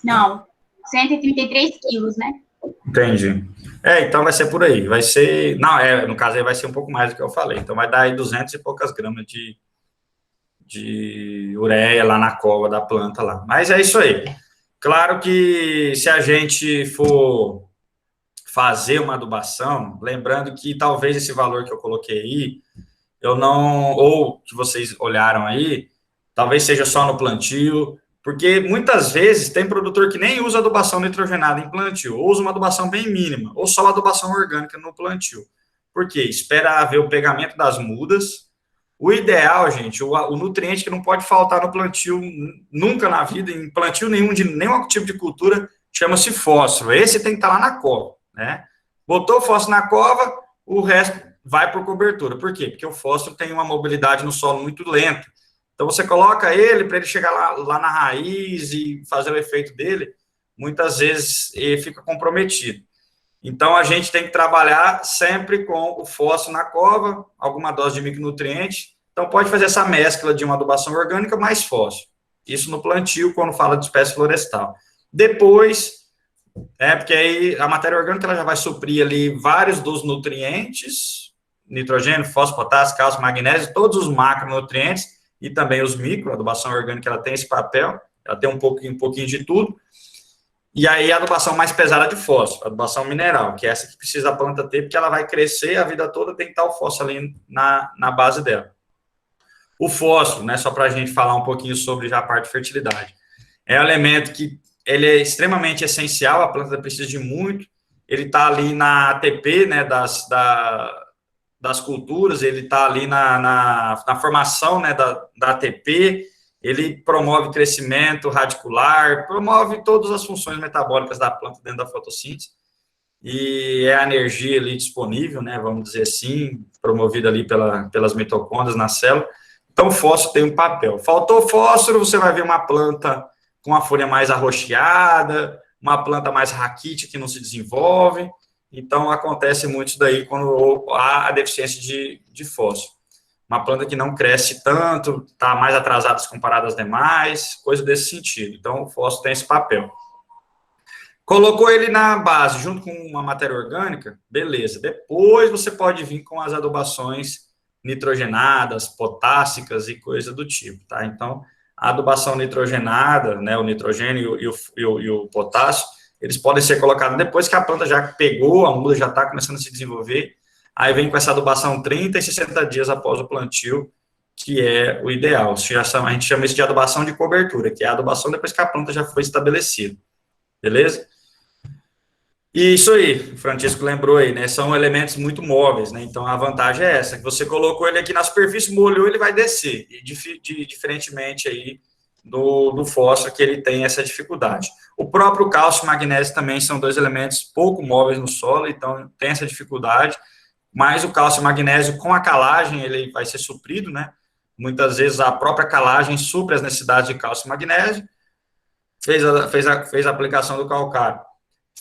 Não, 133 quilos, né? Entendi. Então vai ser por aí. Vai ser. Não, no caso aí vai ser um pouco mais do que eu falei. Então vai dar aí 200 e poucas gramas de ureia lá na cova da planta lá. Mas é isso aí. Claro que se a gente for fazer uma adubação, lembrando que talvez esse valor que eu coloquei aí, eu não, ou que vocês olharam aí, talvez seja só no plantio, porque muitas vezes tem produtor que nem usa adubação nitrogenada em plantio, ou usa uma adubação bem mínima, ou só adubação orgânica no plantio. Por quê? Espera haver o pegamento das mudas. O ideal, gente, o nutriente que não pode faltar no plantio nunca na vida, em plantio nenhum de nenhum tipo de cultura, chama-se fósforo. Esse tem que estar lá na cova, né? Botou o fósforo na cova, o resto vai por cobertura. Por quê? Porque o fósforo tem uma mobilidade no solo muito lenta. Então, você coloca ele para ele chegar lá na raiz e fazer o efeito dele, muitas vezes ele fica comprometido. Então, a gente tem que trabalhar sempre com o fósforo na cova, alguma dose de micronutriente. Então, pode fazer essa mescla de uma adubação orgânica mais fósforo. Isso no plantio, quando fala de espécie florestal. Depois, porque aí a matéria orgânica ela já vai suprir ali vários dos nutrientes, nitrogênio, fósforo, potássio, cálcio, magnésio, todos os macronutrientes e também os micro. A adubação orgânica ela tem esse papel, ela tem um pouquinho de tudo. E aí a adubação mais pesada de fósforo, a adubação mineral, que é essa que precisa a planta ter, porque ela vai crescer a vida toda, tem que estar o fósforo ali na base dela. O fósforo, né, só para a gente falar um pouquinho sobre já a parte de fertilidade, é um elemento que ele é extremamente essencial, a planta precisa de muito, ele está ali na ATP, né, das culturas, ele está ali na formação, né, da ATP, ele promove crescimento radicular, promove todas as funções metabólicas da planta dentro da fotossíntese, e é a energia ali disponível, né, vamos dizer assim, promovida ali pelas mitocôndrias na célula. Então, o fósforo tem um papel. Faltou fósforo, você vai ver uma planta com a folha mais arroxeada, uma planta mais raquítica que não se desenvolve. Então, acontece muito isso daí quando há a deficiência de fósforo. Uma planta que não cresce tanto, está mais atrasada comparada às demais, coisa desse sentido. Então, o fósforo tem esse papel. Colocou ele na base, junto com uma matéria orgânica, beleza. Depois você pode vir com as adubações nitrogenadas, potássicas e coisa do tipo, tá? Então, a adubação nitrogenada, né, o nitrogênio e o potássio, eles podem ser colocados depois que a planta já pegou, a muda já está começando a se desenvolver, aí vem com essa adubação 30 e 60 dias após o plantio, que é o ideal. A gente chama isso de adubação de cobertura, que é a adubação depois que a planta já foi estabelecida, beleza? E isso aí, o Francisco lembrou aí, né? São elementos muito móveis, né? Então a vantagem é essa, que você colocou ele aqui na superfície, molhou, ele vai descer. E diferentemente aí do fósforo que ele tem essa dificuldade. O próprio cálcio e magnésio também são dois elementos pouco móveis no solo, então tem essa dificuldade, mas o cálcio e magnésio com a calagem ele vai ser suprido, né? Muitas vezes a própria calagem supre as necessidades de cálcio e magnésio, fez a aplicação do calcário,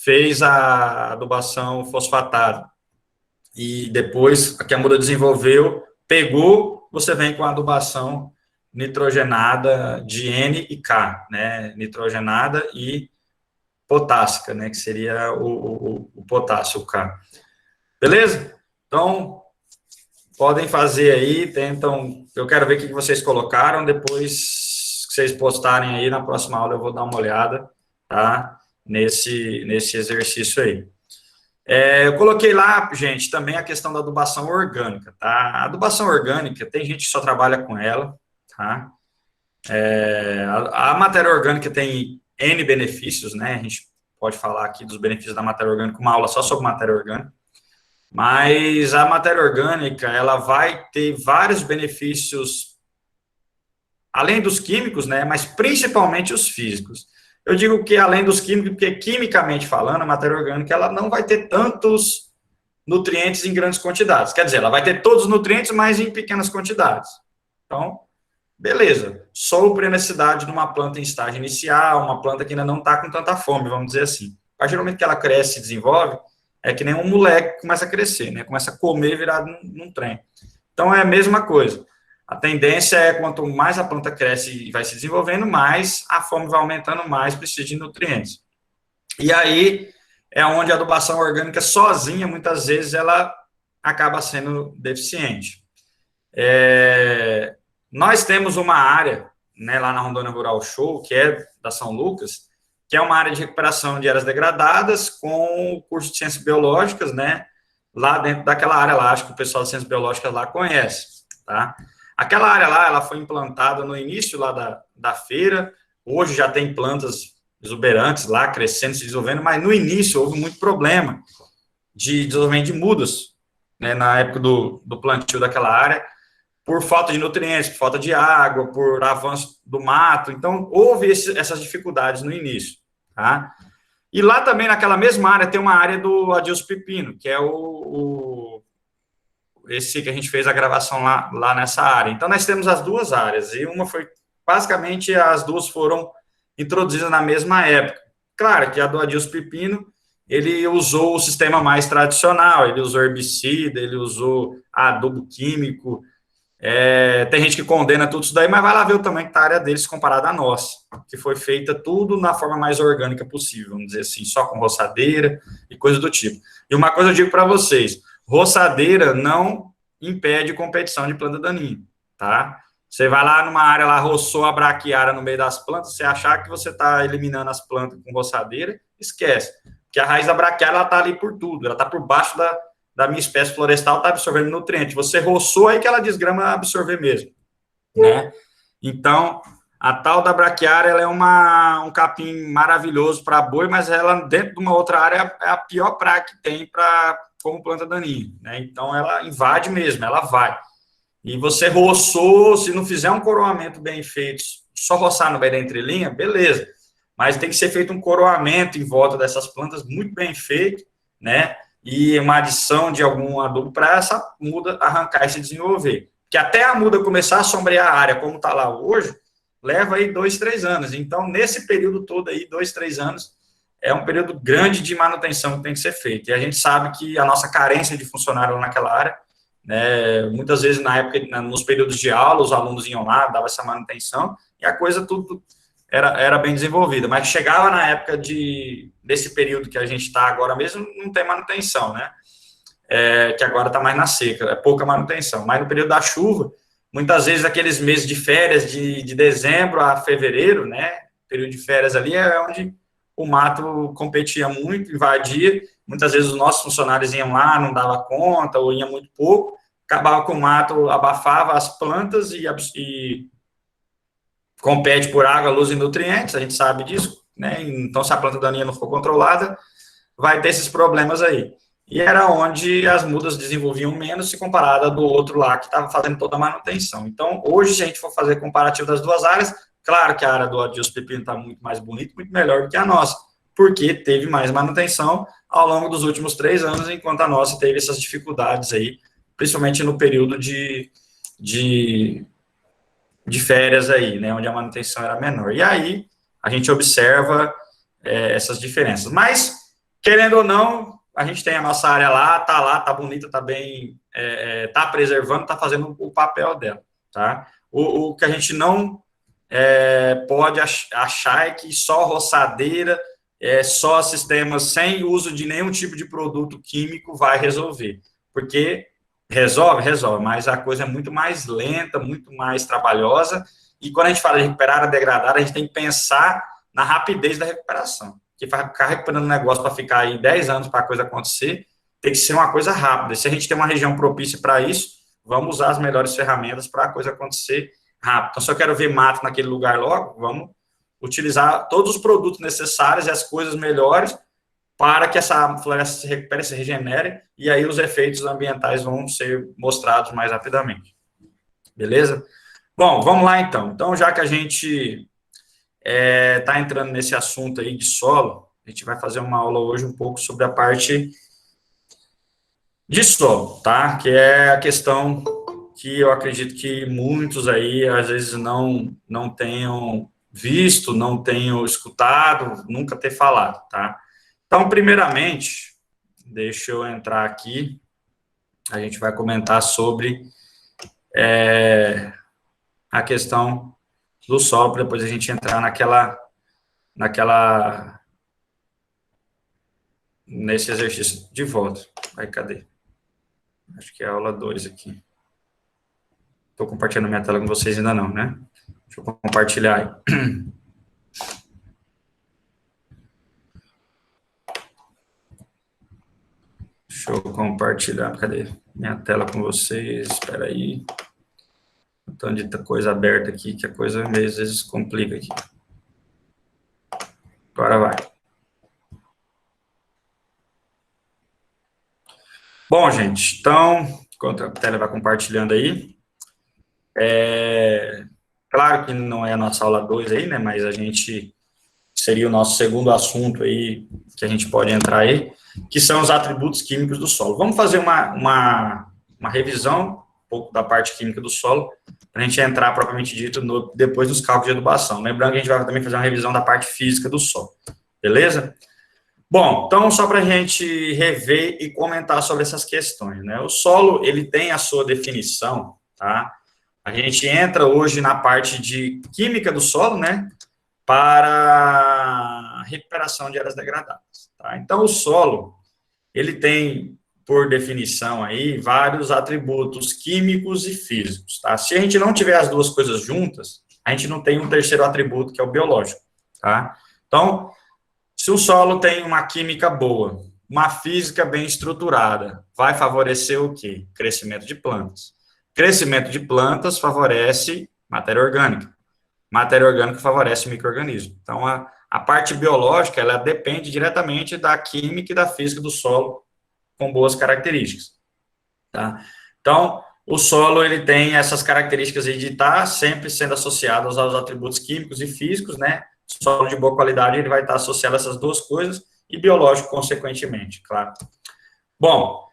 fez a adubação fosfatada, e depois que a muda desenvolveu, pegou, você vem com a adubação nitrogenada de N e K, né, nitrogenada e potássica, né, que seria o potássio, o K. Beleza? Então, podem fazer aí, tentam, eu quero ver o que vocês colocaram, depois que vocês postarem aí, na próxima aula eu vou dar uma olhada, tá, nesse exercício aí. Eu coloquei lá, gente, também a questão da adubação orgânica, tá? A adubação orgânica, tem gente que só trabalha com ela, tá? A matéria orgânica tem N benefícios, né? A gente pode falar aqui dos benefícios da matéria orgânica, uma aula só sobre matéria orgânica, mas a matéria orgânica, ela vai ter vários benefícios, além dos químicos, né? Mas principalmente os físicos. Eu digo que além dos químicos, porque quimicamente falando, a matéria orgânica, ela não vai ter tantos nutrientes em grandes quantidades. Quer dizer, ela vai ter todos os nutrientes, mas em pequenas quantidades. Então, beleza. Supre a necessidade de uma planta em estágio inicial, uma planta que ainda não está com tanta fome, vamos dizer assim. A partir do momento que ela cresce e desenvolve, é que nem um moleque que começa a crescer, né? Começa a comer virado num trem. Então, é a mesma coisa. A tendência é, quanto mais a planta cresce e vai se desenvolvendo, mais a fome vai aumentando, mais precisa de nutrientes. E aí é onde a adubação orgânica sozinha, muitas vezes, ela acaba sendo deficiente. Nós temos uma área, né, lá na Rondônia Rural Show, que é da São Lucas, que é uma área de recuperação de áreas degradadas com o curso de Ciências Biológicas, né, lá dentro daquela área lá, acho que o pessoal de Ciências Biológicas lá conhece, tá? Aquela área lá, ela foi implantada no início lá da feira, hoje já tem plantas exuberantes lá, crescendo, se desenvolvendo, mas no início houve muito problema de desenvolvimento de mudas, né, na época do plantio daquela área, por falta de nutrientes, por falta de água, por avanço do mato, então houve essas dificuldades no início, tá? E lá também, naquela mesma área, tem uma área do Adilson Pepino, que é esse que a gente fez a gravação lá nessa área. Então, nós temos as duas áreas, e uma foi, basicamente, as duas foram introduzidas na mesma época. Claro que a do Adilson Pepino, ele usou o sistema mais tradicional, ele usou herbicida, ele usou adubo químico, tem gente que condena tudo isso daí, mas vai lá ver o tamanho que tá a área deles comparada à nossa, que foi feita tudo na forma mais orgânica possível, vamos dizer assim, só com roçadeira e coisa do tipo. E uma coisa eu digo para vocês, roçadeira não impede competição de planta daninha, tá? Você vai lá numa área lá, roçou a braquiária no meio das plantas, você achar que você está eliminando as plantas com roçadeira, esquece. Porque a raiz da braquiária, ela está ali por tudo, ela está por baixo da minha espécie florestal, está absorvendo nutriente. Você roçou, aí que ela desgrama absorver mesmo, né? Então, a tal da braquiária, ela é um capim maravilhoso para boi, mas ela, dentro de uma outra área, é a pior praga que tem como planta daninha, né? Então, ela invade mesmo, ela vai. E você roçou, se não fizer um coroamento bem feito, só roçar no meio da entrelinha, beleza. Mas tem que ser feito um coroamento em volta dessas plantas muito bem feito, né? E uma adição de algum adubo para essa muda arrancar e se desenvolver. Que até a muda começar a sombrear a área, como está lá hoje, leva aí 2, 3 anos. Então, nesse período todo aí, 2, 3 anos, é um período grande de manutenção que tem que ser feito. E a gente sabe que a nossa carência de funcionário naquela área, né, muitas vezes na época, nos períodos de aula, os alunos iam lá, davam essa manutenção, e a coisa tudo era bem desenvolvida. Mas chegava na época desse período que a gente está agora mesmo, não tem manutenção, né? Que agora está mais na seca, é pouca manutenção. Mas no período da chuva, muitas vezes aqueles meses de férias de dezembro a fevereiro, né? Período de férias ali é onde o mato competia muito, invadia. Muitas vezes os nossos funcionários iam lá, não dava conta, ou ia muito pouco, acabava com o mato, abafava as plantas e compete por água, luz e nutrientes, a gente sabe disso, né? Então, se a planta daninha não for controlada, vai ter esses problemas aí. E era onde as mudas desenvolviam menos se comparada do outro lá, que estava fazendo toda a manutenção. Então, hoje, se a gente for fazer comparativo das duas áreas, Claro que a área do Adilson Pepino está muito mais bonita, muito melhor do que a nossa, porque teve mais manutenção ao longo dos últimos 3 anos, enquanto a nossa teve essas dificuldades aí, principalmente no período de férias aí, né, onde a manutenção era menor. E aí, a gente observa essas diferenças. Mas, querendo ou não, a gente tem a nossa área lá, tá bonita, tá bem, tá preservando, tá fazendo o papel dela, tá? O que a gente não pode achar é que só roçadeira, só sistemas sem uso de nenhum tipo de produto químico vai resolver, porque resolve, mas a coisa é muito mais lenta, muito mais trabalhosa, e quando a gente fala de recuperar a degradada, a gente tem que pensar na rapidez da recuperação, que ficar recuperando um negócio para ficar aí 10 anos para a coisa acontecer, tem que ser uma coisa rápida. E se a gente tem uma região propícia para isso, vamos usar as melhores ferramentas para a coisa acontecer rápido. Então, se eu quero ver mato naquele lugar logo, vamos utilizar todos os produtos necessários e as coisas melhores para que essa floresta se recupere, se regenere, e aí os efeitos ambientais vão ser mostrados mais rapidamente. Beleza? Bom, vamos lá então. Então, já que a gente está entrando nesse assunto aí de solo, a gente vai fazer uma aula hoje um pouco sobre a parte de solo, tá? Que é a questão que eu acredito que muitos aí, às vezes, não tenham visto, não tenham escutado, nunca ter falado, tá? Então, primeiramente, deixa eu entrar aqui, a gente vai comentar sobre a questão do solo, para depois a gente entrar nesse exercício de volta. Vai, cadê? Acho que é a aula 2 aqui. Estou compartilhando minha tela com vocês ainda não, né? Deixa eu compartilhar aí. Deixa eu compartilhar, cadê minha tela com vocês? Espera aí. Um tanto de coisa aberta aqui, que a coisa às vezes complica aqui. Agora vai. Bom, gente, então, enquanto a tela vai compartilhando aí, claro que não é a nossa aula 2 aí, né, mas a gente seria o nosso segundo assunto aí, que a gente pode entrar aí, que são os atributos químicos do solo. Vamos fazer uma revisão, um pouco da parte química do solo, para a gente entrar, propriamente dito, depois dos cálculos de adubação. Lembrando que a gente vai também fazer uma revisão da parte física do solo, beleza? Bom, então, só para a gente rever e comentar sobre essas questões, né? O solo, ele tem a sua definição, tá? A gente entra hoje na parte de química do solo, né? Para recuperação de áreas degradadas, tá? Então, o solo, ele tem, por definição aí, vários atributos químicos e físicos, tá? Se a gente não tiver as duas coisas juntas, a gente não tem um terceiro atributo, que é o biológico, tá? Então, se o solo tem uma química boa, uma física bem estruturada, vai favorecer o quê? Crescimento de plantas. Crescimento de plantas favorece matéria orgânica. Matéria orgânica favorece micro-organismo. Então, a parte biológica, ela depende diretamente da química e da física do solo com boas características, tá? Então, o solo, ele tem essas características aí de estar sempre sendo associado aos atributos químicos e físicos, né? Solo de boa qualidade, ele vai estar associado a essas duas coisas, e biológico, consequentemente, claro. Bom,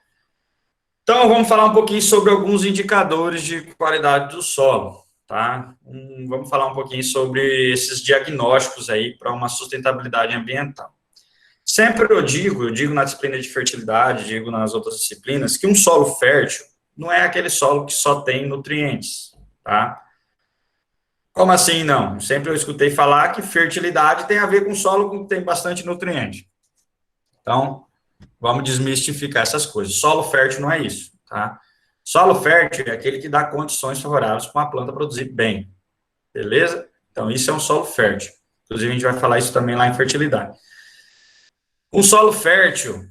então vamos falar um pouquinho sobre alguns indicadores de qualidade do solo, tá? Vamos falar um pouquinho sobre esses diagnósticos aí para uma sustentabilidade ambiental. Sempre eu digo na disciplina de fertilidade, digo nas outras disciplinas, que um solo fértil não é aquele solo que só tem nutrientes, tá? Como assim, não? Sempre eu escutei falar que fertilidade tem a ver com solo que tem bastante nutriente. Então, vamos desmistificar essas coisas. Solo fértil não é isso, tá? Solo fértil é aquele que dá condições favoráveis para uma planta produzir bem, beleza? Então, isso é um solo fértil. Inclusive, a gente vai falar isso também lá em fertilidade. Um solo fértil,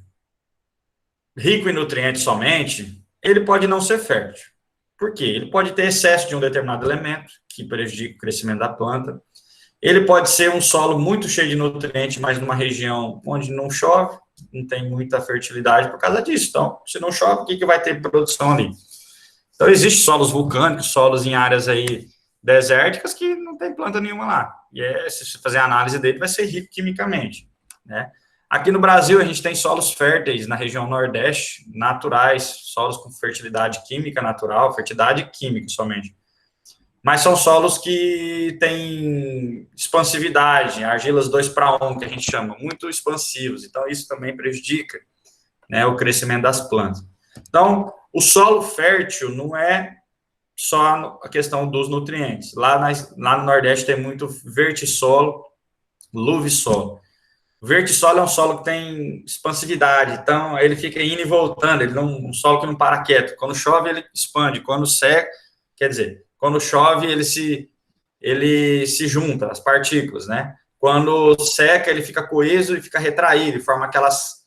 rico em nutrientes somente, ele pode não ser fértil. Por quê? Ele pode ter excesso de um determinado elemento, que prejudica o crescimento da planta. Ele pode ser um solo muito cheio de nutrientes, mas numa região onde não chove, não tem muita fertilidade por causa disso. Então, se não chove, o que vai ter produção ali? Então, existem solos vulcânicos, solos em áreas aí desérticas que não tem planta nenhuma lá. E se você fazer a análise dele, vai ser rico quimicamente, né? Aqui no Brasil, a gente tem solos férteis na região Nordeste, naturais, solos com fertilidade química natural, fertilidade química somente. Mas são solos que têm expansividade, argilas 2:1, que a gente chama, muito expansivos. Então, isso também prejudica, né, o crescimento das plantas. Então, o solo fértil não é só a questão dos nutrientes. Lá no Nordeste tem muito vertissolo, luvissolo. O vertissolo é um solo que tem expansividade, então ele fica indo e voltando, ele não, um solo que não para quieto. Quando chove, ele expande, quando seca, quer dizer, quando chove, ele se junta, as partículas, né? Quando seca, ele fica coeso e fica retraído, e forma aquelas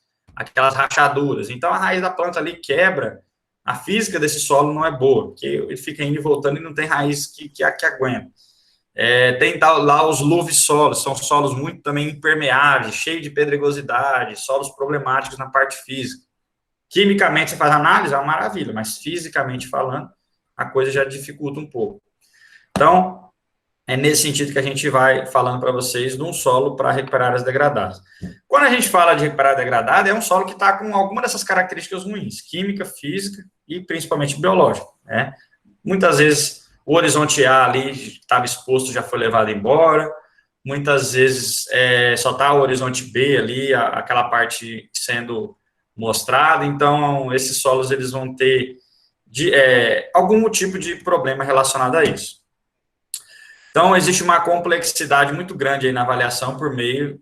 rachaduras. Então, a raiz da planta ali quebra, a física desse solo não é boa, porque ele fica indo e voltando e não tem raiz que aguenta. Tem lá os luvissolos, são solos muito também impermeáveis, cheios de pedregosidade, solos problemáticos na parte física. Quimicamente, você faz análise, é uma maravilha, mas fisicamente falando, a coisa já dificulta um pouco. Então, é nesse sentido que a gente vai falando para vocês de um solo para recuperar áreas degradadas. Quando a gente fala de recuperar degradada, é um solo que está com alguma dessas características ruins, química, física e principalmente biológica, né? Muitas vezes o horizonte A ali estava exposto, já foi levado embora, muitas vezes só está o horizonte B ali, aquela parte sendo mostrada, então esses solos eles vão ter algum tipo de problema relacionado a isso. Então, existe uma complexidade muito grande aí na avaliação por meio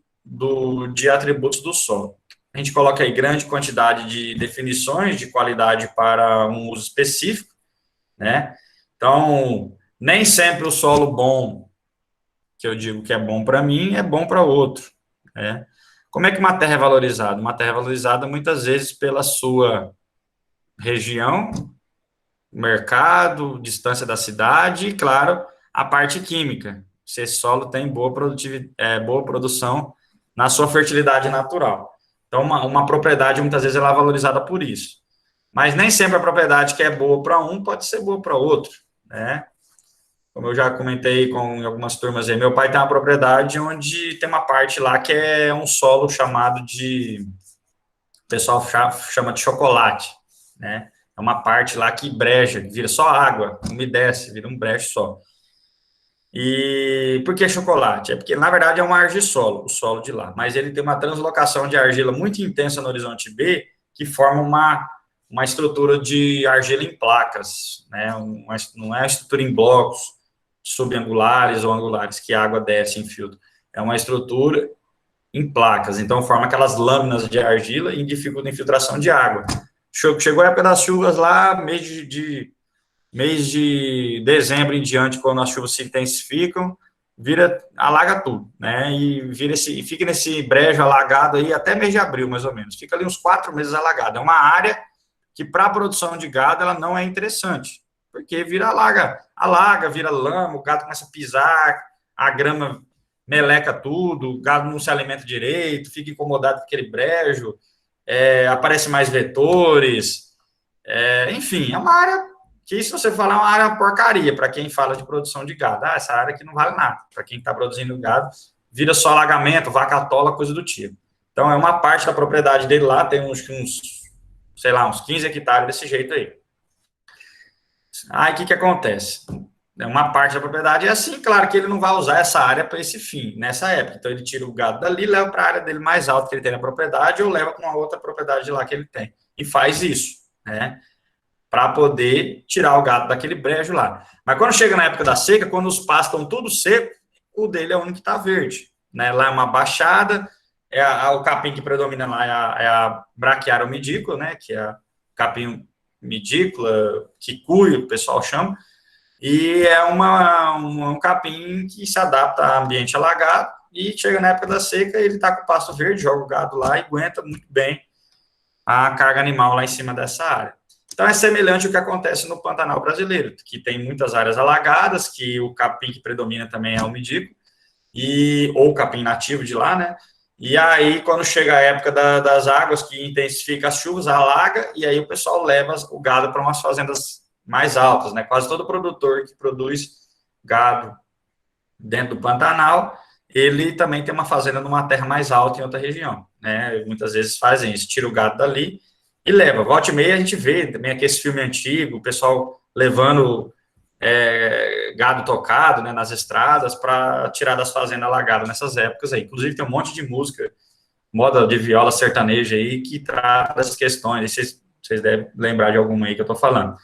de atributos do solo. A gente coloca aí grande quantidade de definições de qualidade para um uso específico, né? Então, nem sempre o solo bom, que eu digo que é bom para mim, é bom para outro, né? Como é que uma terra é valorizada? Uma terra é valorizada muitas vezes pela sua região, mercado, distância da cidade e, claro, a parte química. Se esse solo tem boa produção na sua fertilidade natural. Então, uma propriedade, muitas vezes, ela é valorizada por isso. Mas nem sempre a propriedade que é boa para um pode ser boa para outro, né? Como eu já comentei com algumas turmas aí, meu pai tem uma propriedade onde tem uma parte lá que é um solo chamado de... O pessoal chama de chocolate, né? É uma parte lá que breja, vira só água, umedece, vira um brejo só. E por que chocolate? É porque, na verdade, é um argissolo, o solo de lá. Mas ele tem uma translocação de argila muito intensa no horizonte B, que forma uma estrutura de argila em placas, né? Não é uma estrutura em blocos subangulares ou angulares, que a água desce em filtro. É uma estrutura em placas. Então, forma aquelas lâminas de argila e dificulta a infiltração de água. Chegou a época das chuvas lá, mês de dezembro em diante, quando as chuvas se intensificam, alaga tudo, né? E fica nesse brejo alagado aí até mês de abril, mais ou menos. Fica ali uns 4 meses alagado. É uma área que, para a produção de gado, ela não é interessante, porque alaga, vira lama, o gado começa a pisar, a grama meleca tudo, o gado não se alimenta direito, fica incomodado com aquele brejo, aparecem mais vetores, enfim, é uma área que, se você falar, é uma área porcaria para quem fala de produção de gado. Essa área aqui não vale nada. Para quem está produzindo gado, vira só alagamento, vaca tola, coisa do tipo. Então, é uma parte da propriedade dele lá, tem uns 15 hectares desse jeito aí. Aí, o que acontece? Uma parte da propriedade é assim, claro que ele não vai usar essa área para esse fim, nessa época. Então, ele tira o gado dali, leva para a área dele mais alta que ele tem na propriedade, ou leva para uma outra propriedade de lá que ele tem. E faz isso, né? Para poder tirar o gado daquele brejo lá. Mas quando chega na época da seca, quando os pastos estão tudo seco, o dele é o único que está verde, né? Lá é uma baixada, o capim que predomina lá é a braquiária medícula, né? Que é a capim medícula, quicuio, o pessoal chama, e é um capim que se adapta a ambiente alagado, e chega na época da seca, ele está com o pasto verde, joga o gado lá e aguenta muito bem a carga animal lá em cima dessa área. Então, é semelhante ao que acontece no Pantanal brasileiro, que tem muitas áreas alagadas, que o capim que predomina também é o medículo, ou o capim nativo de lá, né? E aí, quando chega a época das águas, que intensifica as chuvas, alaga, e aí o pessoal leva o gado para umas fazendas mais altas, né? Quase todo produtor que produz gado dentro do Pantanal, ele também tem uma fazenda numa terra mais alta em outra região, né? Muitas vezes fazem isso, tira o gado dali e leva. Volta e meia a gente vê também aquele filme antigo, o pessoal levando gado tocado, né, nas estradas para tirar das fazendas alagadas nessas épocas aí. Inclusive tem um monte de música, moda de viola sertaneja aí, que trata dessas questões. Vocês devem lembrar de alguma aí que eu tô falando,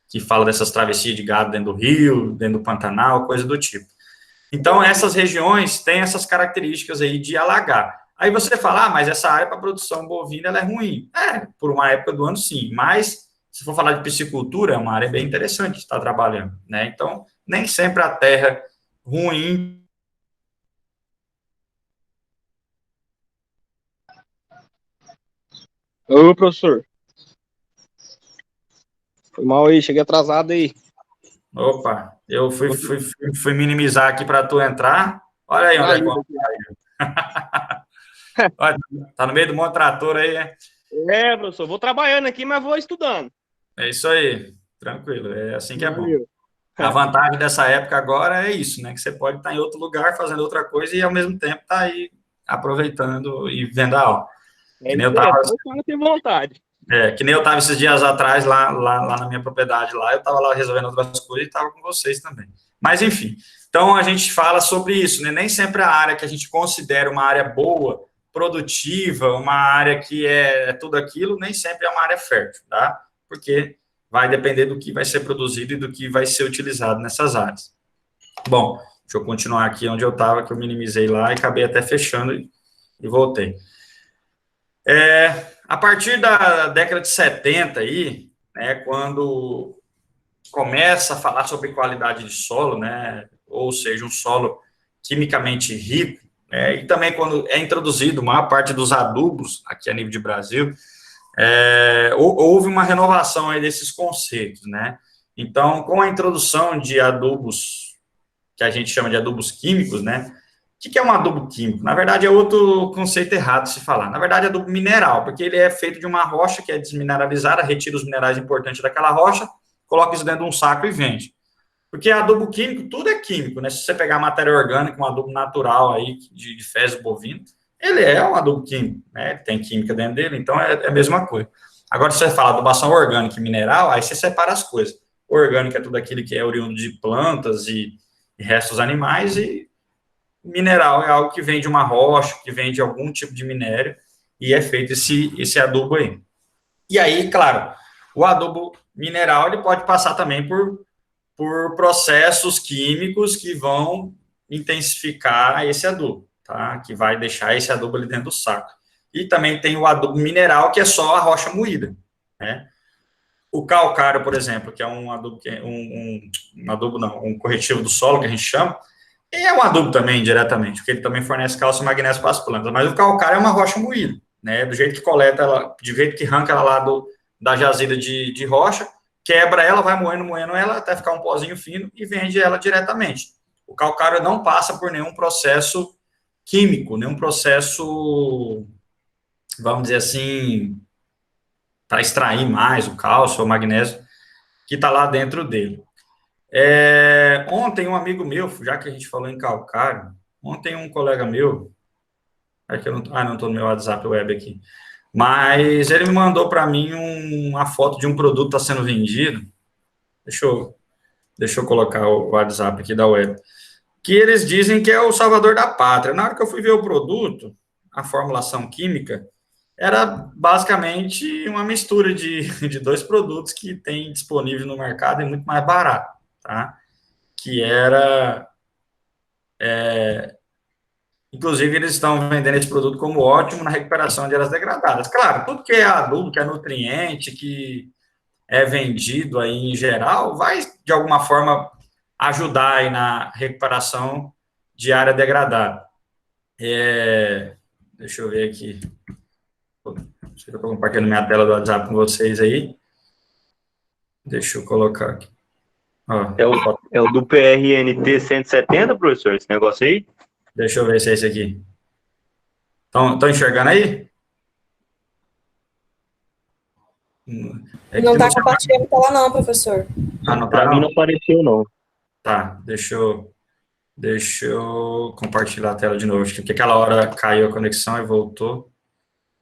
que fala dessas travessias de gado dentro do rio, dentro do Pantanal, coisa do tipo. Então, essas regiões têm essas características aí de alagar. Aí você fala, mas essa área para produção bovina ela é ruim. Por uma época do ano, sim. Mas, se for falar de piscicultura, é uma área bem interessante de estar trabalhando, né? Então, nem sempre a terra ruim. Ô, professor. Foi mal aí, cheguei atrasado aí. Opa, eu fui minimizar aqui para tu entrar. Olha aí onde é que eu... Olha, tá no meio do monte de trator aí, né? Professor, vou trabalhando aqui, mas vou estudando. É isso aí, tranquilo, é assim que é bom. Valeu. A vantagem dessa época agora é isso, né? Que você pode estar em outro lugar fazendo outra coisa e ao mesmo tempo estar aí aproveitando e vendo a aula. Que nem eu tava, tem vontade. que nem eu estava esses dias atrás lá na minha propriedade lá, eu estava lá resolvendo outras coisas e estava com vocês também. Mas enfim, então a gente fala sobre isso, né? Nem sempre a área que a gente considera uma área boa, produtiva, uma área que é tudo aquilo, nem sempre é uma área fértil, tá? Porque vai depender do que vai ser produzido e do que vai ser utilizado nessas áreas. Bom, deixa eu continuar aqui onde eu estava, que eu minimizei lá e acabei até fechando e voltei. A partir da década de 70 aí, né, quando começa a falar sobre qualidade de solo, né, ou seja, um solo quimicamente rico, né, e também quando é introduzido a maior parte dos adubos aqui a nível de Brasil, houve uma renovação aí desses conceitos, né? Então, com a introdução de adubos, que a gente chama de adubos químicos, né? O que é um adubo químico? Na verdade, é outro conceito errado de se falar. Na verdade, é adubo mineral, porque ele é feito de uma rocha que é desmineralizada, retira os minerais importantes daquela rocha, coloca isso dentro de um saco e vende. Porque adubo químico, tudo é químico, né? Se você pegar matéria orgânica, um adubo natural aí, de fezes bovino, ele é um adubo químico, né? Tem química dentro dele, então é a mesma coisa. Agora, se você fala adubação orgânica e mineral, aí você separa as coisas. Orgânico é tudo aquilo que é oriundo de plantas e restos animais, e mineral é algo que vem de uma rocha, que vem de algum tipo de minério, e é feito esse adubo aí. E aí, claro, o adubo mineral ele pode passar também por processos químicos que vão intensificar esse adubo, tá? Que vai deixar esse adubo ali dentro do saco. E também tem o adubo mineral, que é só a rocha moída, né? O calcário, por exemplo, que é um adubo, um corretivo do solo, que a gente chama, é um adubo também, diretamente, porque ele também fornece cálcio e magnésio para as plantas, mas o calcário é uma rocha moída, né? Do jeito que coleta ela, do jeito que arranca ela lá da jazida de rocha, quebra ela, vai moendo ela, até ficar um pozinho fino e vende ela diretamente. O calcário não passa por nenhum processo químico, nenhum processo, vamos dizer assim, para extrair mais o cálcio ou o magnésio que está lá dentro dele. Ontem um amigo meu, já que a gente falou em calcário, ontem um colega meu, não estou no meu WhatsApp web aqui, mas ele me mandou para mim uma foto de um produto que está sendo vendido. Deixa eu colocar o WhatsApp aqui da web. Que eles dizem que é o salvador da pátria. Na hora que eu fui ver o produto, a formulação química, era basicamente uma mistura de dois produtos que tem disponível no mercado e muito mais barato, tá? Que era... inclusive, eles estão vendendo esse produto como ótimo na recuperação de áreas degradadas. Claro, tudo que é adubo, que é nutriente, que é vendido aí em geral, vai, de alguma forma, ajudar aí na recuperação de área degradada. Deixa eu ver aqui. Deixa eu compartilhar minha tela do WhatsApp com vocês aí. Deixa eu colocar aqui. É o do PRNT 170, professor, esse negócio aí? Deixa eu ver se é esse aqui. Estão enxergando aí? Não está compartilhando tela não, professor. Não, para mim não apareceu, não. Tá, deixa eu compartilhar a tela de novo. Acho que aquela hora caiu a conexão e voltou.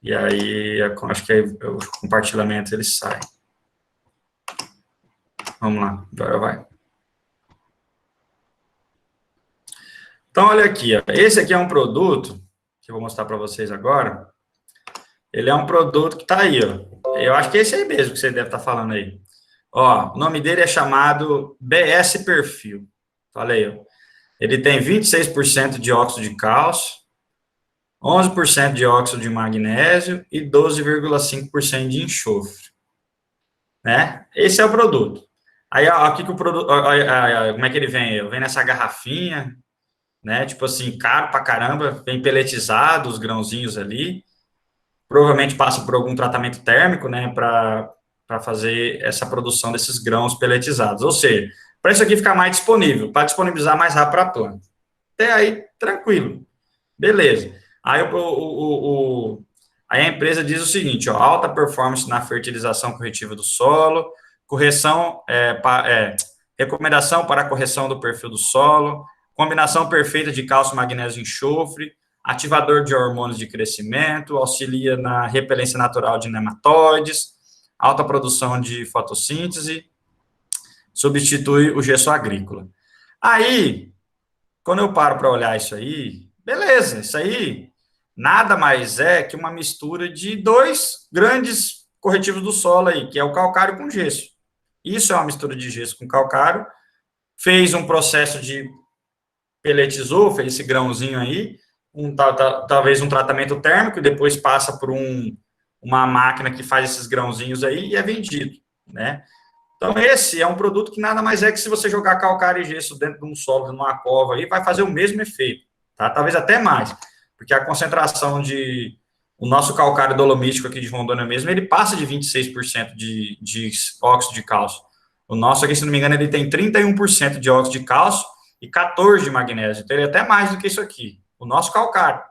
E aí, acho que aí o compartilhamento ele sai. Vamos lá, agora vai. Então, olha aqui, ó. Esse aqui é um produto, que eu vou mostrar para vocês agora. Ele é um produto que está aí, ó. Eu acho que é esse aí mesmo que você deve estar falando aí. Ó, o nome dele é chamado BS Perfil. Falei, ó. Ele tem 26% de óxido de cálcio, 11% de óxido de magnésio e 12,5% de enxofre. Né? Esse é o produto. Aí, ó, aqui que o produto, ó, como é que ele vem? Vem nessa garrafinha, né? Tipo assim, caro pra caramba, bem peletizado, os grãozinhos ali. Provavelmente passa por algum tratamento térmico, né? Para fazer essa produção desses grãos peletizados. Ou seja, para isso aqui ficar mais disponível, para disponibilizar mais rápido para a planta. Até aí, tranquilo. Beleza. Aí, aí a empresa diz o seguinte, ó, alta performance na fertilização corretiva do solo, recomendação para a correção do perfil do solo, combinação perfeita de cálcio, magnésio e enxofre, ativador de hormônios de crescimento, auxilia na repelência natural de nematóides, alta produção de fotossíntese, substitui o gesso agrícola. Aí, quando eu paro para olhar isso aí, beleza, isso aí nada mais é que uma mistura de dois grandes corretivos do solo aí, que é o calcário com gesso. Isso é uma mistura de gesso com calcário, fez um processo de peletizou, fez esse grãozinho aí, talvez um tratamento térmico, e depois passa por uma máquina que faz esses grãozinhos aí e é vendido, né? Então, esse é um produto que nada mais é que se você jogar calcário e gesso dentro de um solo, numa cova aí, vai fazer o mesmo efeito, tá? Talvez até mais, porque a concentração o nosso calcário dolomítico aqui de Rondônia mesmo, ele passa de 26% de óxido de cálcio. O nosso aqui, se não me engano, ele tem 31% de óxido de cálcio e 14% de magnésio. Então, ele é até mais do que isso aqui. O nosso calcário,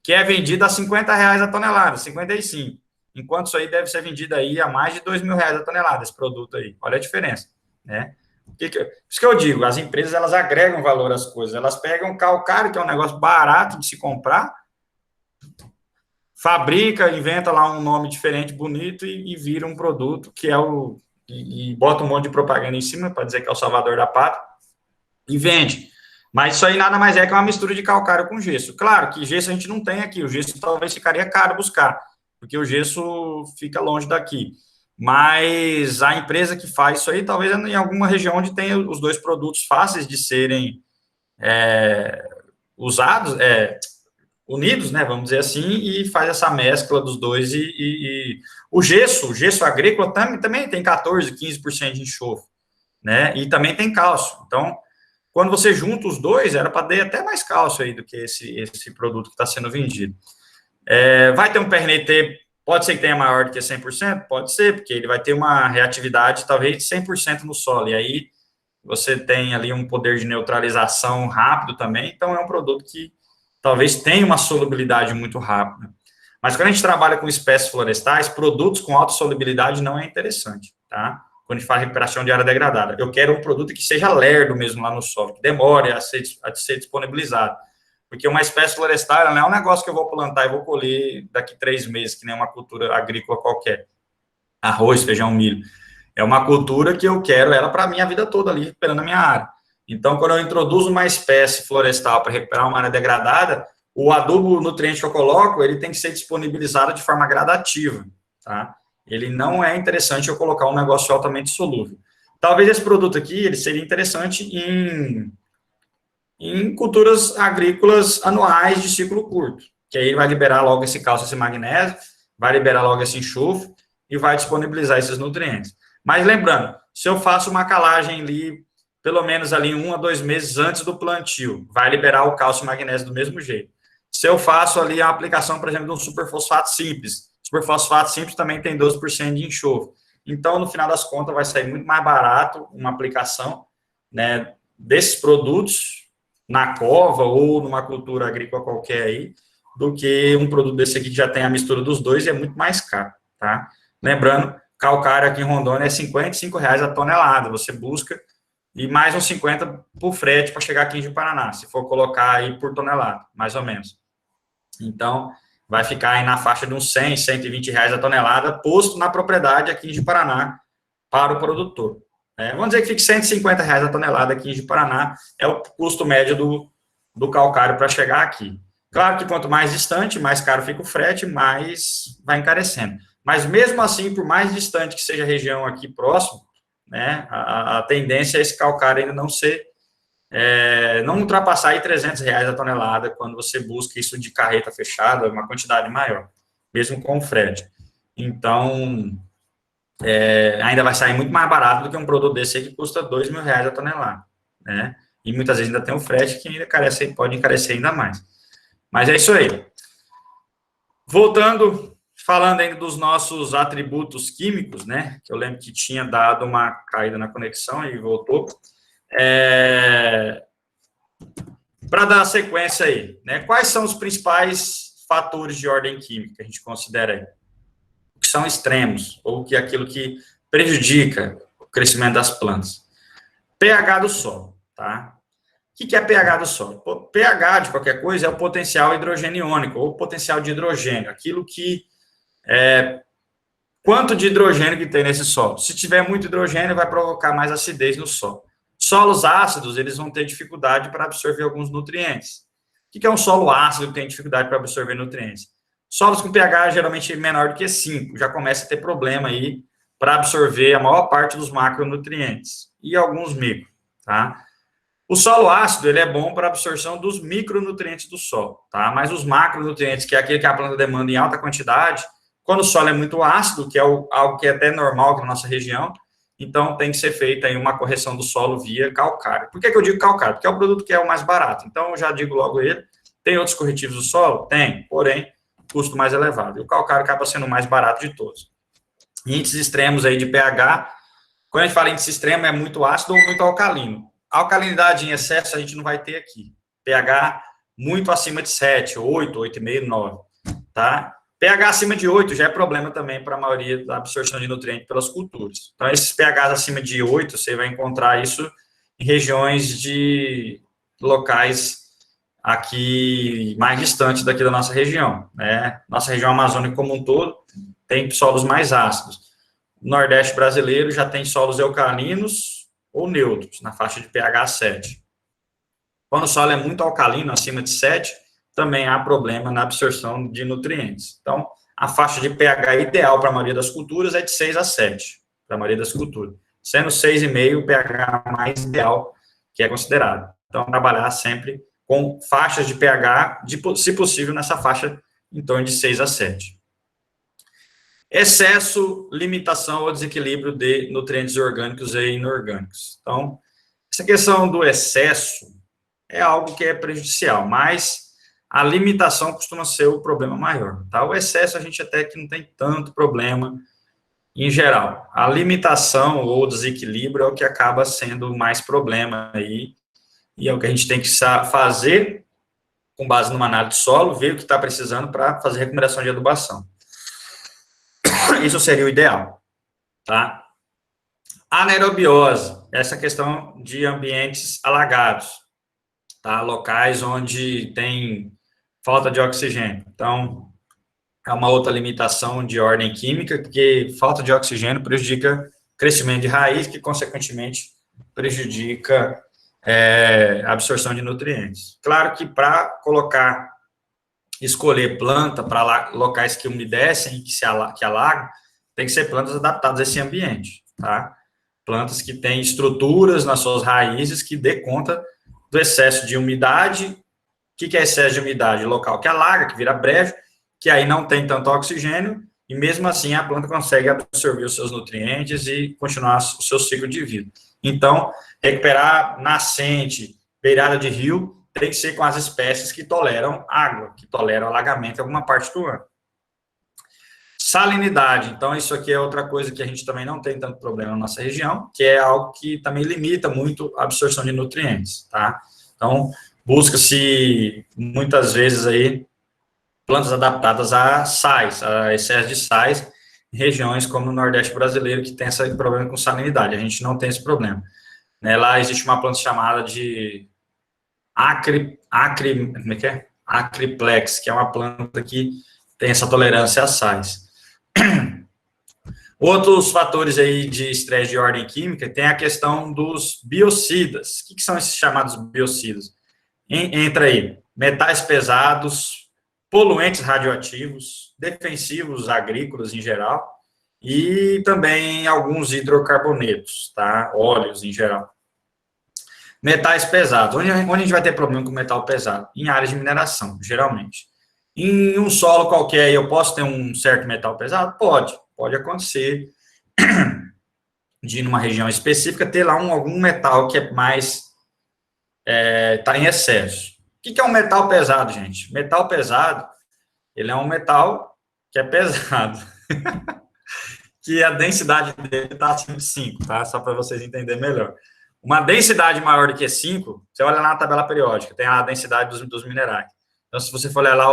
que é vendido a R$50 a tonelada, 55. Enquanto isso aí deve ser vendido aí a mais de R$2.000 a tonelada, esse produto aí. Olha a diferença, né? Por isso que eu digo, as empresas, elas agregam valor às coisas. Elas pegam calcário, que é um negócio barato de se comprar, fabrica, inventa lá um nome diferente, bonito, e vira um produto que é e bota um monte de propaganda em cima para dizer que é o salvador da pátria, e vende. Mas isso aí nada mais é que uma mistura de calcário com gesso. Claro que gesso a gente não tem aqui, o gesso talvez ficaria caro buscar, porque o gesso fica longe daqui. Mas a empresa que faz isso aí, talvez em alguma região onde tem os dois produtos fáceis de serem usados, unidos, né, vamos dizer assim, e faz essa mescla dos dois. E o gesso agrícola também tem 14%, 15% de enxofre, né, e também tem cálcio. Então, quando você junta os dois, era para dar até mais cálcio aí do que esse produto que está sendo vendido. Vai ter um PRNT, pode ser que tenha maior do que 100%? Pode ser, porque ele vai ter uma reatividade talvez de 100% no solo, e aí você tem ali um poder de neutralização rápido também, então é um produto que talvez tenha uma solubilidade muito rápida. Mas quando a gente trabalha com espécies florestais, produtos com alta solubilidade não é interessante, tá? Quando a gente faz recuperação de área degradada. Eu quero um produto que seja lerdo mesmo lá no solo, que demore a ser disponibilizado. Porque uma espécie florestal não é um negócio que eu vou plantar e vou colher daqui 3 meses, que nem uma cultura agrícola qualquer. Arroz, feijão, milho. É uma cultura que eu quero ela para a minha vida toda ali, recuperando a minha área. Então, quando eu introduzo uma espécie florestal para recuperar uma área degradada, o adubo nutriente que eu coloco, ele tem que ser disponibilizado de forma gradativa, tá? Ele não é interessante eu colocar um negócio altamente solúvel. Talvez esse produto aqui, ele seria interessante em culturas agrícolas anuais de ciclo curto, que aí vai liberar logo esse cálcio, esse magnésio, vai liberar logo esse enxofre e vai disponibilizar esses nutrientes. Mas lembrando, se eu faço uma calagem ali, pelo menos ali 1 a 2 meses antes do plantio, vai liberar o cálcio e o magnésio do mesmo jeito. Se eu faço ali a aplicação, por exemplo, de um superfosfato simples, superfosfato simples também tem 12% de enxofre. Então, no final das contas, vai sair muito mais barato uma aplicação, né, desses produtos na cova ou numa cultura agrícola qualquer aí, do que um produto desse aqui que já tem a mistura dos dois e é muito mais caro, tá? Lembrando, calcário aqui em Rondônia é R$55 a tonelada. Você busca e mais uns 50 por frete para chegar aqui em Paraná, se for colocar aí por tonelada, mais ou menos. Então, vai ficar aí na faixa de uns 100, 120 reais a tonelada, posto na propriedade aqui em Paraná para o produtor. Vamos dizer que fique 150 reais a tonelada aqui em Paraná, é o custo médio do calcário para chegar aqui. Claro que quanto mais distante, mais caro fica o frete, mais vai encarecendo. Mas mesmo assim, por mais distante que seja a região aqui próximo, né, a tendência é esse calcário ainda não ser, não ultrapassar aí 300 reais a tonelada quando você busca isso de carreta fechada, uma quantidade maior, mesmo com o frete. Então, ainda vai sair muito mais barato do que um produto desse aí que custa R$2.000 a tonelada, né? E muitas vezes ainda tem o frete que ainda pode encarecer ainda mais. Mas é isso aí. Voltando, falando ainda dos nossos atributos químicos, né? Que eu lembro que tinha dado uma caída na conexão e voltou. Para dar sequência aí, né? Quais são os principais fatores de ordem química que a gente considera aí? Que são extremos, ou que é aquilo que prejudica o crescimento das plantas. pH do solo, tá? O que é pH do solo? pH de qualquer coisa é o potencial hidrogeniônico, ou potencial de hidrogênio, aquilo que quanto de hidrogênio que tem nesse solo. Se tiver muito hidrogênio, vai provocar mais acidez no solo. Solos ácidos, eles vão ter dificuldade para absorver alguns nutrientes. O que é um solo ácido que tem dificuldade para absorver nutrientes? Solos com pH geralmente menor do que 5, já começa a ter problema aí para absorver a maior parte dos macronutrientes e alguns micro, tá? O solo ácido, ele é bom para a absorção dos micronutrientes do solo, tá? Mas os macronutrientes, que é aquele que a planta demanda em alta quantidade, quando o solo é muito ácido, que é algo que é até normal aqui na nossa região, então tem que ser feita aí uma correção do solo via calcário. Por que eu digo calcário? Porque é o produto que é o mais barato. Então, eu já digo logo ele. Tem outros corretivos do solo? Tem, porém, custo mais elevado. E o calcário acaba sendo o mais barato de todos. Índices extremos aí de pH, quando a gente fala índice extremo, é muito ácido ou muito alcalino. A alcalinidade em excesso a gente não vai ter aqui. pH muito acima de 7, 8, 8,5, 9, tá? pH acima de 8 já é problema também para a maioria da absorção de nutrientes pelas culturas. Então, esses pHs acima de 8, você vai encontrar isso em regiões de locais aqui mais distantes daqui da nossa região, né? Nossa região amazônica como um todo tem solos mais ácidos. O Nordeste brasileiro já tem solos alcalinos ou neutros, na faixa de pH 7. Quando o solo é muito alcalino, acima de 7, também há problema na absorção de nutrientes. Então, a faixa de pH ideal para a maioria das culturas é de 6 a 7, para a maioria das culturas. Sendo 6,5 o pH mais ideal que é considerado. Então, trabalhar sempre com faixas de pH, se possível, nessa faixa em torno de 6 a 7. Excesso, limitação ou desequilíbrio de nutrientes orgânicos e inorgânicos. Então, essa questão do excesso é algo que é prejudicial, mas a limitação costuma ser o problema maior, tá? O excesso a gente até que não tem tanto problema em geral. A limitação ou desequilíbrio é o que acaba sendo mais problema aí, e é o que a gente tem que fazer com base numa análise de solo, ver o que está precisando para fazer recomendação de adubação. Isso seria o ideal, tá? Anaerobiose, essa questão de ambientes alagados, tá? Locais onde tem falta de oxigênio. Então, é uma outra limitação de ordem química, porque falta de oxigênio prejudica o crescimento de raiz, que, consequentemente, prejudica a absorção de nutrientes. Claro que para escolher planta para locais que umedecem, que alagam, tem que ser plantas adaptadas a esse ambiente, tá? Plantas que têm estruturas nas suas raízes que dê conta do excesso de umidade. O que é excesso de umidade? Local que alaga, que vira brejo, que aí não tem tanto oxigênio, e mesmo assim a planta consegue absorver os seus nutrientes e continuar o seu ciclo de vida. Então, recuperar nascente, beirada de rio, tem que ser com as espécies que toleram água, que toleram alagamento em alguma parte do ano. Salinidade, então isso aqui é outra coisa que a gente também não tem tanto problema na nossa região, que é algo que também limita muito a absorção de nutrientes, tá? Então, busca-se muitas vezes aí plantas adaptadas a sais, a excesso de sais, em regiões como o Nordeste brasileiro, que tem esse problema com salinidade. A gente não tem esse problema. né? Lá existe uma planta chamada de como é que é? Acriplex, que é uma planta que tem essa tolerância a sais. Outros fatores aí de estresse de ordem química tem a questão dos biocidas. O que são esses chamados biocidas? Entra aí metais pesados, poluentes radioativos, defensivos agrícolas em geral, e também alguns hidrocarbonetos, tá? Óleos em geral. Metais pesados. Onde a gente vai ter problema com metal pesado? Em áreas de mineração, geralmente. Em um solo qualquer, eu posso ter um certo metal pesado? Pode acontecer de, numa região específica, ter lá algum metal que é mais, está em excesso. O que é um metal pesado, gente? Metal pesado, ele é um metal que é pesado, que a densidade dele está acima de 5, tá? Só para vocês entenderem melhor. Uma densidade maior do que 5, você olha lá na tabela periódica, tem a densidade dos minerais. Então, se você for olhar lá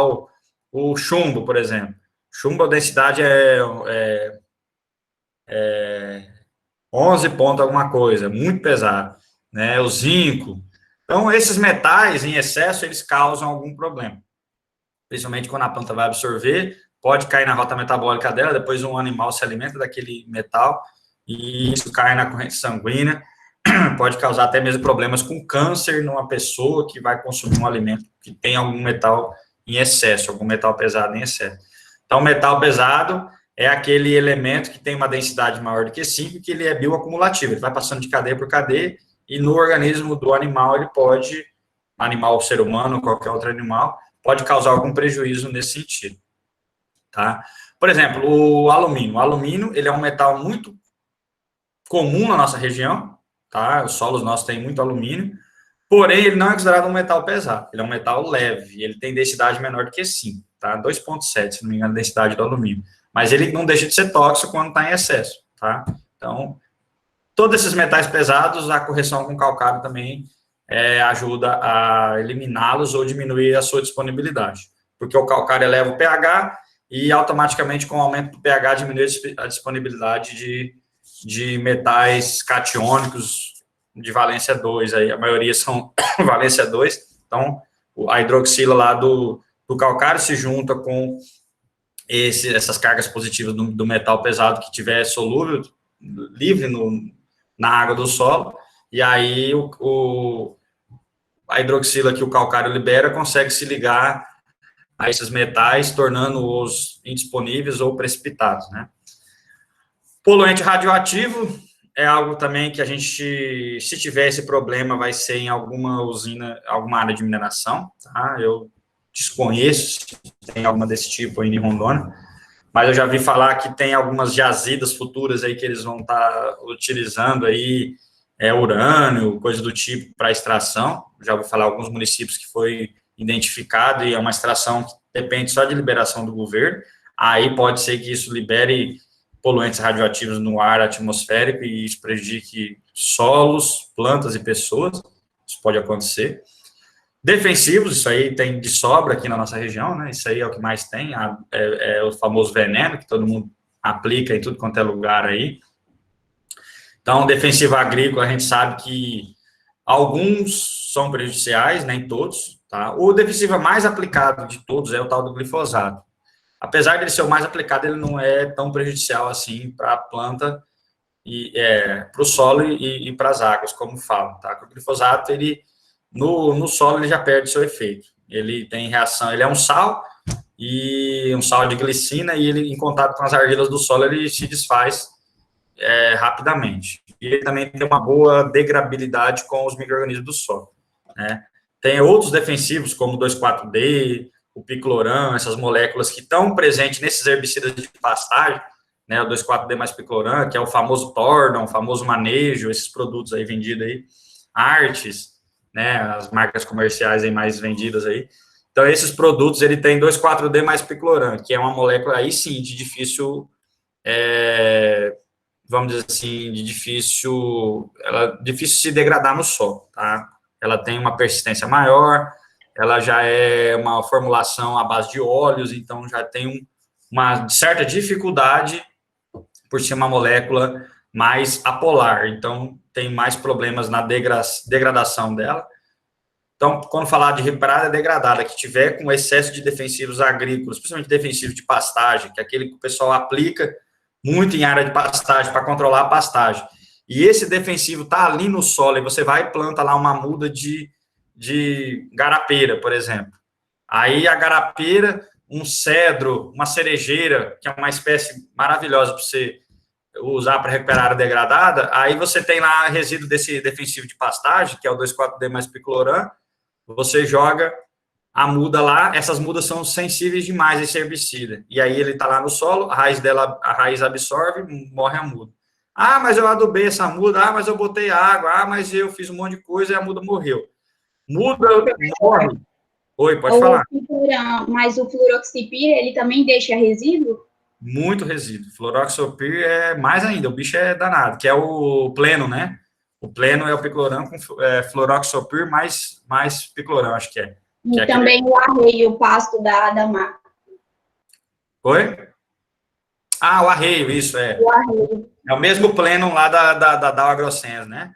o chumbo, por exemplo, chumbo, a densidade é 11 ponto alguma coisa, muito pesado, né? O zinco. Então, esses metais em excesso, eles causam algum problema. Principalmente quando a planta vai absorver, pode cair na rota metabólica dela, depois um animal se alimenta daquele metal, e isso cai na corrente sanguínea, pode causar até mesmo problemas com câncer numa pessoa que vai consumir um alimento que tem algum metal em excesso, algum metal pesado em excesso. Então, metal pesado é aquele elemento que tem uma densidade maior do que 5, que ele é bioacumulativo, ele vai passando de cadeia por cadeia, e no organismo do animal, ele pode, animal, ser humano, qualquer outro animal, pode causar algum prejuízo nesse sentido, tá? Por exemplo, o alumínio. O alumínio, ele é um metal muito comum na nossa região, tá? Os solos nossos têm muito alumínio, porém, ele não é considerado um metal pesado, ele é um metal leve, ele tem densidade menor do que 5, tá? 2,7, se não me engano, a densidade do alumínio. Mas ele não deixa de ser tóxico quando está em excesso, tá? Então, todos esses metais pesados, a correção com calcário também ajuda a eliminá-los ou diminuir a sua disponibilidade, porque o calcário eleva o pH e automaticamente, com o aumento do pH, diminui a disponibilidade de metais catiônicos de valência 2, aí a maioria são valência 2, então a hidroxila lá do calcário se junta com essas cargas positivas do metal pesado que tiver solúvel, livre na água do solo, e aí a hidroxila que o calcário libera consegue se ligar a esses metais, tornando-os indisponíveis ou precipitados, né? Poluente radioativo é algo também que a gente, se tiver esse problema, vai ser em alguma usina, alguma área de mineração, tá? Eu desconheço se tem alguma desse tipo aí em Rondônia, mas eu já vi falar que tem algumas jazidas futuras aí que eles vão estar utilizando aí, urânio, coisa do tipo, para extração. Já vou falar alguns municípios que foi identificado e é uma extração que depende só de liberação do governo. Aí pode ser que isso libere poluentes radioativos no ar atmosférico e isso prejudique solos, plantas e pessoas. Isso pode acontecer. Defensivos, isso aí tem de sobra aqui na nossa região, né? Isso aí é o que mais tem, é o famoso veneno, que todo mundo aplica em tudo quanto é lugar aí. Então, defensivo agrícola, a gente sabe que alguns são prejudiciais, nem todos, tá? O defensivo mais aplicado de todos é o tal do glifosato. Apesar de ele ser o mais aplicado, ele não é tão prejudicial assim para a planta, para o solo e para as águas, como falam, tá? O glifosato, ele no solo ele já perde seu efeito. Ele tem reação, ele é um sal de glicina, e ele, em contato com as argilas do solo, ele se desfaz rapidamente. E ele também tem uma boa degradabilidade com os micro-organismos do solo, né? Tem outros defensivos, como o 2,4-D, o picloram, essas moléculas que estão presentes nesses herbicidas de pastagem, né, o 2,4-D mais picloram, que é o famoso Tordon, o famoso Manejo, esses produtos aí vendidos aí, Artes, né, as marcas comerciais aí mais vendidas aí. Então, esses produtos, ele tem 2,4-D mais picloram, que é uma molécula aí sim de difícil, vamos dizer assim, difícil se degradar no solo, tá? Ela tem uma persistência maior, ela já é uma formulação à base de óleos, então já tem uma certa dificuldade por ser uma molécula mais apolar, então tem mais problemas na degradação dela. Então, quando falar de recuperada é degradada, que tiver com excesso de defensivos agrícolas, principalmente defensivos de pastagem, que é aquele que o pessoal aplica muito em área de pastagem para controlar a pastagem. E esse defensivo está ali no solo, e você vai e planta lá uma muda de garapeira, por exemplo. Aí a garapeira, um cedro, uma cerejeira, que é uma espécie maravilhosa para você usar para recuperar a área degradada, aí você tem lá resíduo desse defensivo de pastagem, que é o 2,4-D mais picloram, você joga a muda lá, essas mudas são sensíveis demais a esse herbicida, e aí ele está lá no solo, a raiz absorve, morre a muda. Ah, mas eu adubei essa muda, ah, mas eu botei água, ah, mas eu fiz um monte de coisa e a muda morreu. Muda morre. Oi, pode falar. Mas o fluroxipir, ele também deixa resíduo? Muito resíduo. Fluroxopir é mais ainda, o bicho é danado, que é o pleno, né? O pleno é o picloram com fluroxopir mais picloram, acho que é. E que é também o arreio, o pasto da mata. Oi? Ah, o arreio, isso, é. O arreio. É o mesmo pleno lá da Agrosens, né?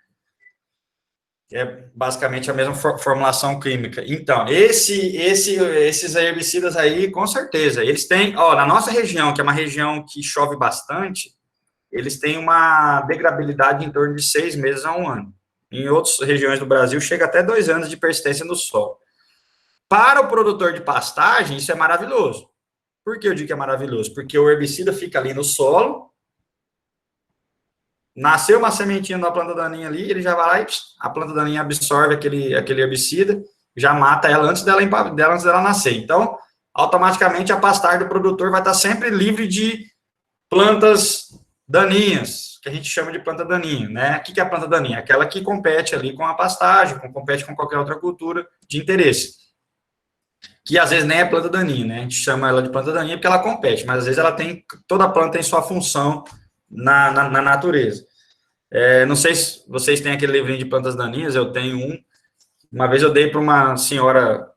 Que é basicamente a mesma formulação química. Então, esses herbicidas aí, com certeza, eles têm, ó, na nossa região, que é uma região que chove bastante, eles têm uma degradabilidade em torno de 6 meses a 1 ano. Em outras regiões do Brasil, chega até 2 anos de persistência no solo. Para o produtor de pastagem, isso é maravilhoso. Por que eu digo que é maravilhoso? Porque o herbicida fica ali no solo, nasceu uma sementinha da planta daninha ali, ele já vai lá e a planta daninha absorve aquele herbicida, já mata ela antes dela nascer. Então, automaticamente a pastagem do produtor vai estar sempre livre de plantas daninhas, que a gente chama de planta daninha, né? O que é a planta daninha? Aquela que compete ali com a pastagem, compete com qualquer outra cultura de interesse. Que às vezes nem é planta daninha, né? A gente chama ela de planta daninha porque ela compete, mas às vezes ela tem, toda planta tem sua função na natureza. Não sei se vocês têm aquele livrinho de plantas daninhas, eu tenho um. Uma vez eu dei para uma senhora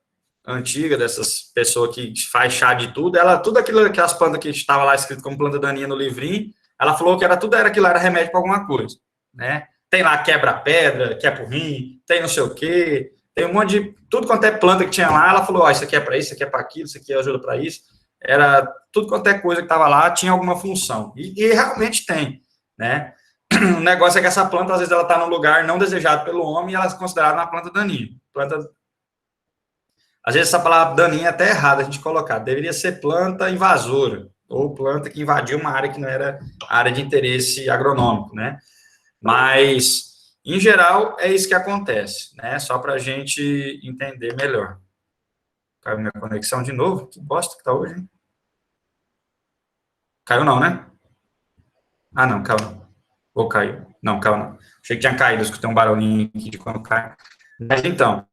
antiga, dessas pessoas que faz chá de tudo, tudo aquelas plantas que estava lá escrito como planta daninha no livrinho, ela falou que aquilo era remédio para alguma coisa, né? Tem lá quebra-pedra, quebra-rim, tem não sei o quê, tem um monte de, tudo quanto é planta que tinha lá, ela falou, ó, isso aqui é para isso, isso aqui é para aquilo, isso aqui ajuda para isso, era tudo quanto é coisa que estava lá, tinha alguma função, e realmente tem, né? O negócio é que essa planta, às vezes, ela está num lugar não desejado pelo homem e ela é considerada uma planta daninha. Às vezes, essa palavra daninha é até errada a gente colocar. Deveria ser planta invasora, ou planta que invadiu uma área que não era área de interesse agronômico, né? Mas, em geral, é isso que acontece, né? Só para a gente entender melhor. Caiu minha conexão de novo? Que bosta que tá hoje, hein? Caiu não, né? Ah, não, caiu não. Ou caiu? Não, caiu não. Achei que tinha caído, escutei um barulhinho aqui de quando cai. Mas então.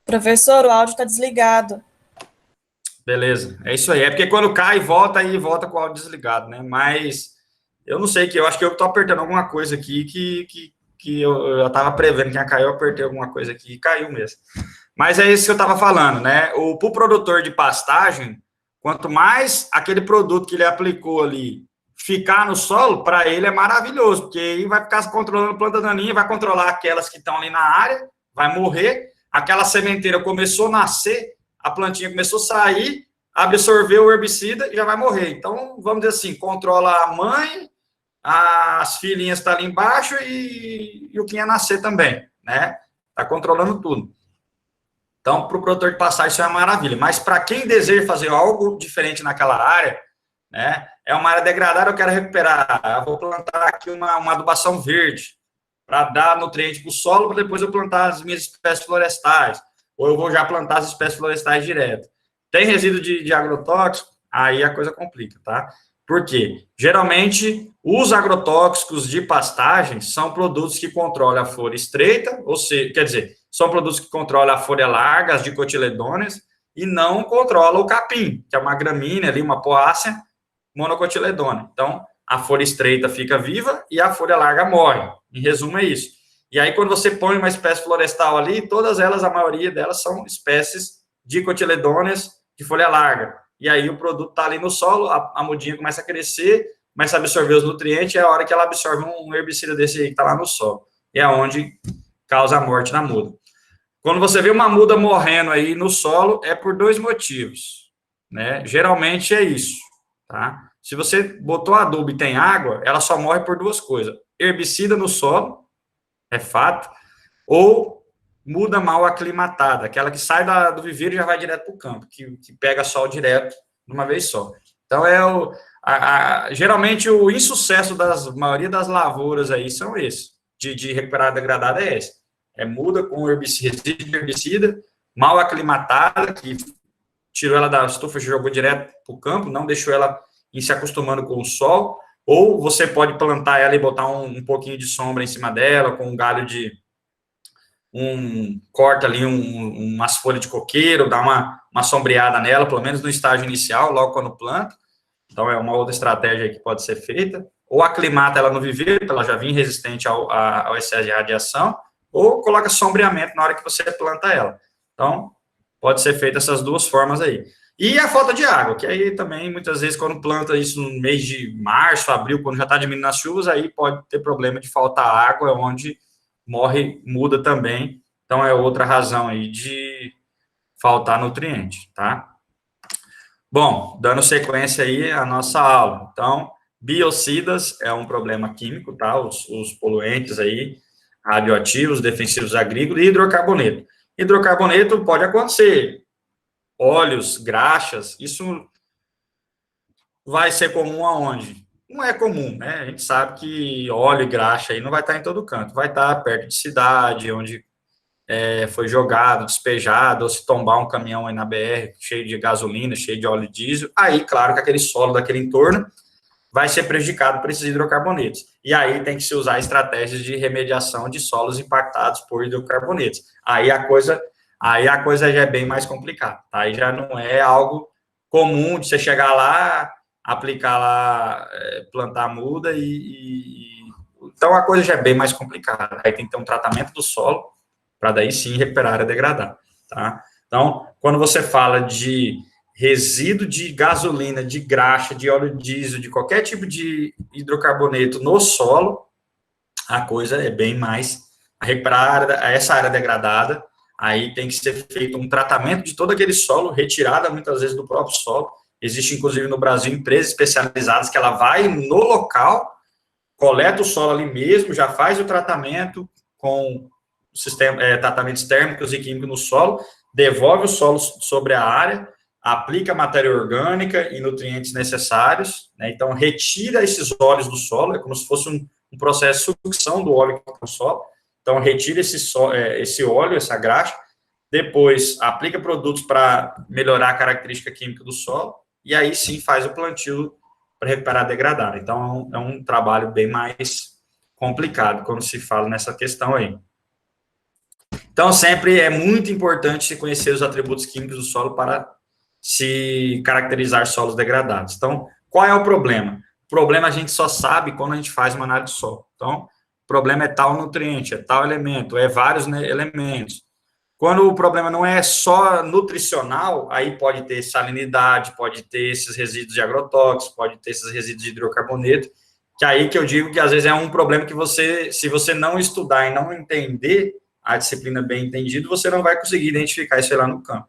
Professor, o áudio está desligado. Beleza, é isso aí. É porque quando cai, volta com o áudio desligado, né? Mas eu não sei, que eu acho que eu tô apertando alguma coisa aqui que eu tava prevendo que ia cair, eu apertei alguma coisa aqui e caiu mesmo. Mas é isso que eu tava falando, né? Pro produtor de pastagem, quanto mais aquele produto que ele aplicou ali ficar no solo, para ele é maravilhoso, porque aí vai ficar controlando planta daninha, vai controlar aquelas que estão ali na área, vai morrer, aquela sementeira começou a nascer, a plantinha começou a sair, absorveu o herbicida e já vai morrer. Então, vamos dizer assim, controla a mãe, as filhinhas estão ali embaixo e o que ia nascer também, né? Está controlando tudo. Então, para o produtor de pastagem, isso é uma maravilha. Mas para quem deseja fazer algo diferente naquela área, né? É uma área degradada, eu quero recuperar. Eu vou plantar aqui uma adubação verde para dar nutriente para o solo, para depois eu plantar as minhas espécies florestais. Ou eu vou já plantar as espécies florestais direto. Tem resíduo de agrotóxico? Aí a coisa complica, tá? Por quê? Geralmente, os agrotóxicos de pastagem são produtos que controlam a folha estreita, ou seja, quer dizer, são produtos que controlam a folha larga, as dicotiledôneas, e não controla o capim, que é uma gramínea ali, uma poácea monocotiledona. Então, a folha estreita fica viva e a folha larga morre. Em resumo, é isso. E aí, quando você põe uma espécie florestal ali, todas elas, a maioria delas, são espécies dicotiledôneas de folha larga. E aí, o produto está ali no solo, a mudinha começa a crescer, começa a absorver os nutrientes, é a hora que ela absorve um herbicida desse aí que está lá no solo. É onde causa a morte na muda. Quando você vê uma muda morrendo aí no solo, é por 2 motivos, né? Geralmente é isso, tá? Se você botou adubo e tem água, ela só morre por 2 coisas. Herbicida no solo, é fato, ou muda mal aclimatada, aquela que sai do viveiro e já vai direto para o campo, que pega sol direto de uma vez só. Então, geralmente, o insucesso da maioria das lavouras aí são esses, de recuperar degradada é esse. Muda com resíduo de herbicida, mal aclimatada, que tirou ela da estufa e jogou direto para o campo, não deixou ela ir se acostumando com o sol, ou você pode plantar ela e botar um pouquinho de sombra em cima dela, com um galho corta ali umas folhas de coqueiro, dá uma sombreada nela, pelo menos no estágio inicial, logo quando planta. Então, é uma outra estratégia que pode ser feita. Ou aclimata ela no viveiro, para ela já vir resistente ao excesso de radiação, ou coloca sombreamento na hora que você planta ela. Então, pode ser feita essas 2 formas aí. E a falta de água, que aí também, muitas vezes, quando planta isso no mês de março, abril, quando já está diminuindo as chuvas, aí pode ter problema de faltar água, onde muda também. Então, é outra razão aí de faltar nutriente, tá? Bom, dando sequência aí à nossa aula. Então, biocidas é um problema químico, tá? Os poluentes aí, radioativos, defensivos agrícolas e hidrocarboneto. Hidrocarboneto pode acontecer, óleos, graxas, isso vai ser comum aonde? Não é comum, né? A gente sabe que óleo e graxa aí não vai estar em todo canto, vai estar perto de cidade, onde foi jogado, despejado, ou se tombar um caminhão aí na BR cheio de gasolina, cheio de óleo diesel, aí, claro, que aquele solo daquele entorno vai ser prejudicado por esses hidrocarbonetos. E aí tem que se usar estratégias de remediação de solos impactados por hidrocarbonetos. Aí a coisa já é bem mais complicada. Tá? Aí já não é algo comum de você chegar lá, aplicar lá, plantar muda então a coisa já é bem mais complicada. Aí tem que ter um tratamento do solo para daí sim recuperar a área degradada. Tá? Então, quando você fala de resíduo de gasolina, de graxa, de óleo diesel, de qualquer tipo de hidrocarboneto no solo, a coisa é bem mais a recuperar essa área degradada, aí tem que ser feito um tratamento de todo aquele solo, retirada muitas vezes do próprio solo. Existe, inclusive, no Brasil, empresas especializadas que ela vai no local, coleta o solo ali mesmo, já faz o tratamento com tratamentos térmicos e químicos no solo, devolve o solo sobre a área, aplica matéria orgânica e nutrientes necessários, né? Então, retira esses óleos do solo, é como se fosse um processo de sucção do óleo que está no solo. Então, retira esse óleo, essa graxa, depois aplica produtos para melhorar a característica química do solo, e aí sim faz o plantio para recuperar a degradada. Então, é um trabalho bem mais complicado quando se fala nessa questão aí. Então, sempre é muito importante se conhecer os atributos químicos do solo para se caracterizar solos degradados. Então, qual é o problema? O problema a gente só sabe quando a gente faz uma análise de solo. Então, o problema é tal nutriente, é tal elemento, é vários elementos. Quando o problema não é só nutricional, aí pode ter salinidade, pode ter esses resíduos de agrotóxicos, pode ter esses resíduos de hidrocarboneto, que aí que eu digo que às vezes é um problema que se você não estudar e não entender a disciplina bem entendida, você não vai conseguir identificar isso lá no campo,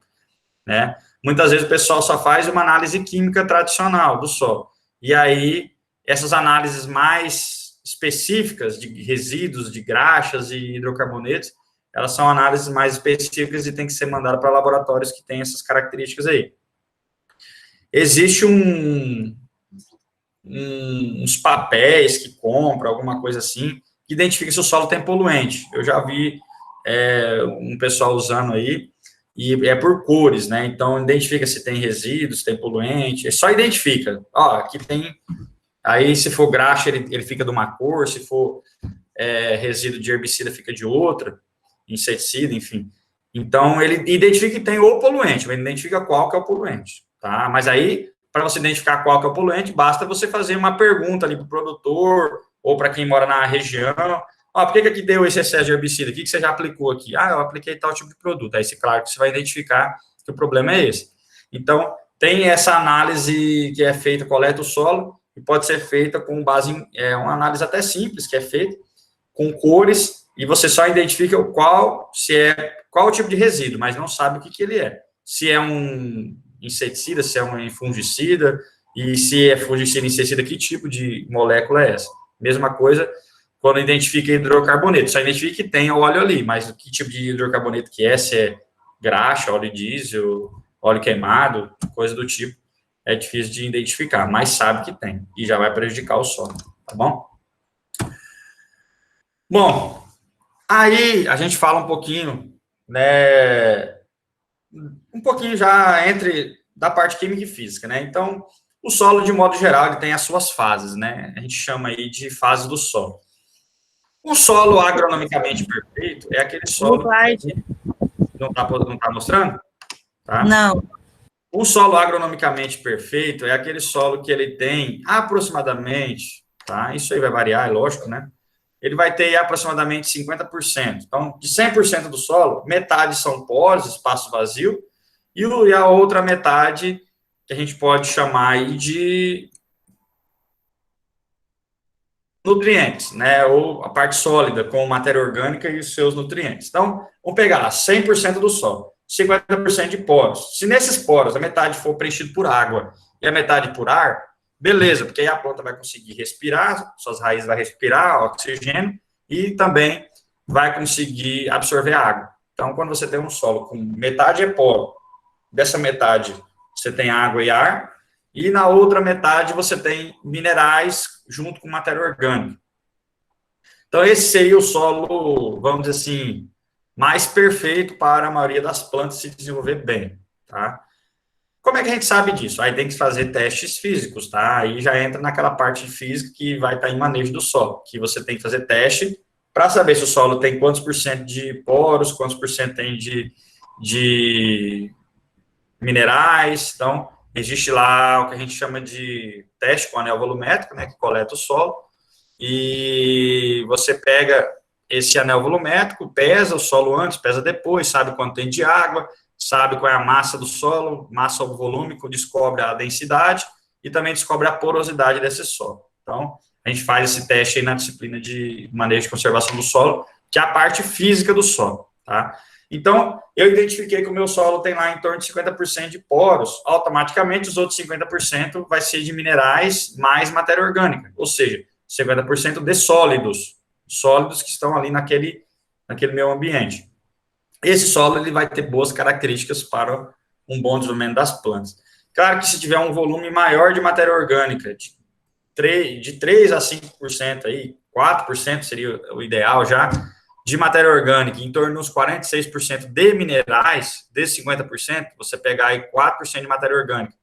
né? Muitas vezes o pessoal só faz uma análise química tradicional do solo. E aí, essas análises mais específicas de resíduos, de graxas e hidrocarbonetos, elas são análises mais específicas e tem que ser mandadas para laboratórios que têm essas características aí. Existe uns papéis que compra, alguma coisa assim, que identifica se o solo tem poluente. Eu já vi um pessoal usando aí, e é por cores, né? Então, identifica se tem resíduos, se tem poluente, só identifica. Ó, aqui tem... Aí, se for graxa, ele fica de uma cor, se for resíduo de herbicida, fica de outra, inseticida, enfim. Então, ele identifica que tem o poluente, ele identifica qual que é o poluente, tá? Mas aí, para você identificar qual que é o poluente, basta você fazer uma pergunta ali para o produtor ou para quem mora na região. Ó, por que aqui deu esse excesso de herbicida? O que você já aplicou aqui? Ah, eu apliquei tal tipo de produto. Aí, claro que você vai identificar que o problema é esse. Então, tem essa análise que é feita, coleta do solo, e pode ser feita com base em uma análise até simples, que é feita com cores, e você só identifica qual o tipo de resíduo, mas não sabe o que ele é. Se é um inseticida, se é um fungicida, e se é fungicida, inseticida, que tipo de molécula é essa? Mesma coisa quando identifica hidrocarboneto, só identifica que tem óleo ali, mas que tipo de hidrocarboneto que é, se é graxa, óleo diesel, óleo queimado, coisa do tipo, é difícil de identificar, mas sabe que tem, e já vai prejudicar o solo, tá bom? Bom, aí a gente fala um pouquinho, né, um pouquinho já da parte química e física, né? Então, o solo, de modo geral, ele tem as suas fases, né? A gente chama aí de fase do solo. Um solo agronomicamente perfeito é aquele solo... Não tá mostrando? Tá? Não. Um solo agronomicamente perfeito é aquele solo que ele tem aproximadamente, tá? Isso aí vai variar, é lógico, né? Ele vai ter aproximadamente 50%. Então, de 100% do solo, metade são poros, espaço vazio, e a outra metade, que a gente pode chamar aí de nutrientes, né? Ou a parte sólida, com matéria orgânica e os seus nutrientes. Então, vamos pegar lá, 100% do solo, 50% de poros. Se nesses poros a metade for preenchido por água e a metade por ar, beleza, porque aí a planta vai conseguir respirar, suas raízes vão respirar oxigênio e também vai conseguir absorver água. Então, quando você tem um solo com metade é poro, dessa metade você tem água e ar, e na outra metade você tem minerais junto com matéria orgânica. Então, esse seria o solo, vamos dizer assim, mais perfeito para a maioria das plantas se desenvolver bem, tá? Como é que a gente sabe disso? Aí tem que fazer testes físicos, tá? Aí já entra naquela parte física que vai estar em manejo do solo, que você tem que fazer teste para saber se o solo tem quantos por cento de poros, quantos por cento tem de minerais. Então, existe lá o que a gente chama de teste com anel volumétrico, né, que coleta o solo, e você pega esse anel volumétrico, pesa o solo antes, pesa depois, sabe quanto tem de água, sabe qual é a massa do solo, massa ou volúmico, descobre a densidade e também descobre a porosidade desse solo. Então, a gente faz esse teste aí na disciplina de manejo e conservação do solo, que é a parte física do solo, tá? Então, eu identifiquei que o meu solo tem lá em torno de 50% de poros, automaticamente os outros 50% vai ser de minerais mais matéria orgânica, ou seja, 50% de sólidos que estão ali naquele meio ambiente. Esse solo ele vai ter boas características para um bom desenvolvimento das plantas. Claro que se tiver um volume maior de matéria orgânica, de 3 a 5%, aí, 4% seria o ideal já, de matéria orgânica, em torno dos 46% de minerais, desses 50%, você pegar aí 4% de matéria orgânica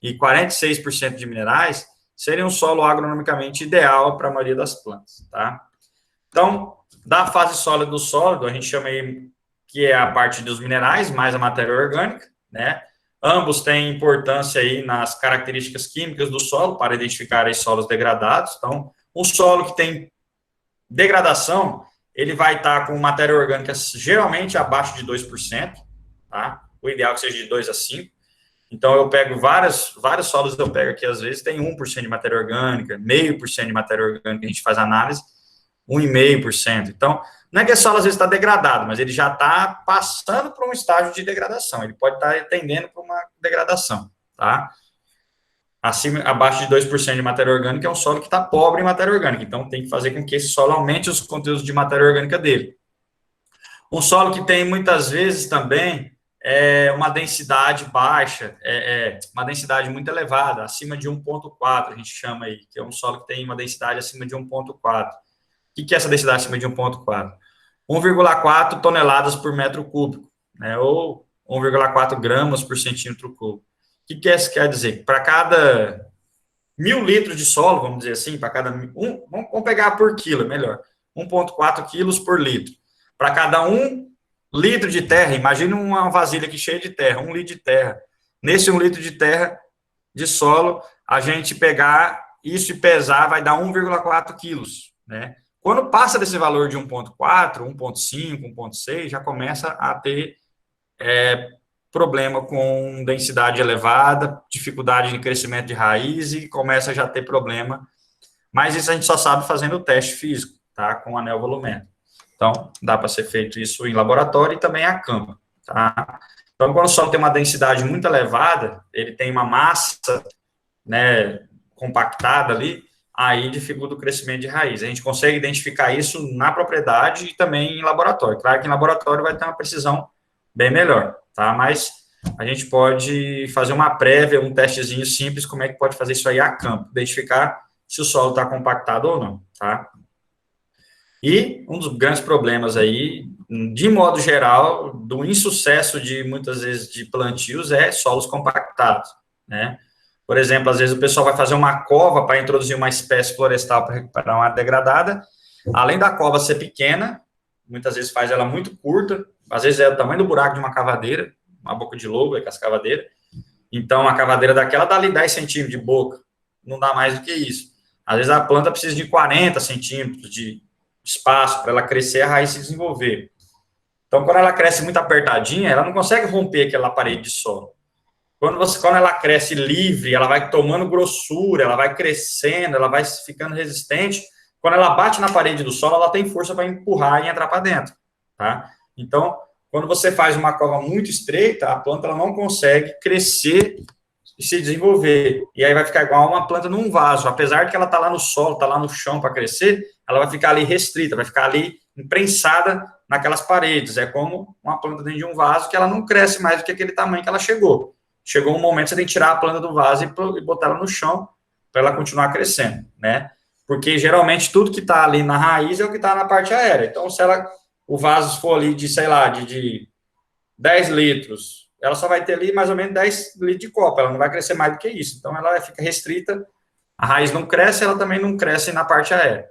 e 46% de minerais, seria um solo agronomicamente ideal para a maioria das plantas, tá? Então, da fase sólida do sólido, a gente chama aí que é a parte dos minerais, mais a matéria orgânica, né? Ambos têm importância aí nas características químicas do solo, para identificar aí solos degradados. Então, um solo que tem degradação, ele vai estar com matéria orgânica geralmente abaixo de 2%, tá? O ideal é que seja de 2 a 5%. Então, eu pego vários solos, eu pego aqui, às vezes, tem 1% de matéria orgânica, 0,5% de matéria orgânica, a gente faz análise, 1,5%. Então, não é que o solo, às vezes, está degradado, mas ele já está passando por um estágio de degradação, ele pode estar tendendo para uma degradação, tá? Abaixo de 2% de matéria orgânica é um solo que está pobre em matéria orgânica, então tem que fazer com que esse solo aumente os conteúdos de matéria orgânica dele. Um solo que tem, muitas vezes, também uma densidade baixa, uma densidade muito elevada, acima de 1,4, a gente chama aí, que é um solo que tem uma densidade acima de 1,4. O que é essa densidade acima de 1,4? 1,4 toneladas por metro cúbico, né, ou 1,4 gramas por centímetro cúbico. O que isso quer dizer? Para cada 1.000 litros de solo, vamos dizer assim, para cada... vamos pegar por quilo, melhor. 1,4 quilos por litro. Para cada 1 litro de terra, imagina uma vasilha aqui cheia de terra, 1 litro de terra. Nesse 1 litro de terra de solo, a gente pegar isso e pesar, vai dar 1,4 quilos, né? Quando passa desse valor de 1,4, 1,5, 1,6, já começa a ter problema com densidade elevada, dificuldade de crescimento de raiz e começa já a ter problema. Mas isso a gente só sabe fazendo o teste físico, tá? Com anel volumêtrico. Então, dá para ser feito isso em laboratório e também a campo, tá? Então, quando o solo tem uma densidade muito elevada, ele tem uma massa, né, compactada ali, aí dificulta o crescimento de raiz. A gente consegue identificar isso na propriedade e também em laboratório. Claro que em laboratório vai ter uma precisão bem melhor, tá? Mas a gente pode fazer uma prévia, um testezinho simples, como é que pode fazer isso aí a campo, identificar se o solo está compactado ou não, tá? E um dos grandes problemas aí, de modo geral, do insucesso de, muitas vezes, de plantios é solos compactados, né? Por exemplo, às vezes o pessoal vai fazer uma cova para introduzir uma espécie florestal para recuperar uma área degradada, além da cova ser pequena, muitas vezes faz ela muito curta, às vezes é o tamanho do buraco de uma cavadeira, uma boca de lobo, é com as cavadeiras, então a cavadeira daquela dá ali 10 centímetros de boca, não dá mais do que isso. Às vezes a planta precisa de 40 centímetros de espaço para ela crescer e a raiz se desenvolver. Então, quando ela cresce muito apertadinha, ela não consegue romper aquela parede de solo. Quando ela cresce livre, ela vai tomando grossura, ela vai crescendo, ela vai ficando resistente. Quando ela bate na parede do solo, ela tem força para empurrar e entrar para dentro, tá? Então, quando você faz uma cova muito estreita, a planta ela não consegue crescer e se desenvolver. E aí vai ficar igual uma planta num vaso. Apesar de que ela está lá no solo, está lá no chão para crescer, ela vai ficar ali restrita, vai ficar ali imprensada naquelas paredes. É como uma planta dentro de um vaso que ela não cresce mais do que aquele tamanho que ela chegou. Chegou um momento que você tem que tirar a planta do vaso e botar ela no chão para ela continuar crescendo, né? Porque geralmente tudo que está ali na raiz é o que está na parte aérea. Então, se o vaso for ali de, sei lá, de 10 litros, ela só vai ter ali mais ou menos 10 litros de copa, ela não vai crescer mais do que isso. Então, ela fica restrita, a raiz não cresce, ela também não cresce na parte aérea,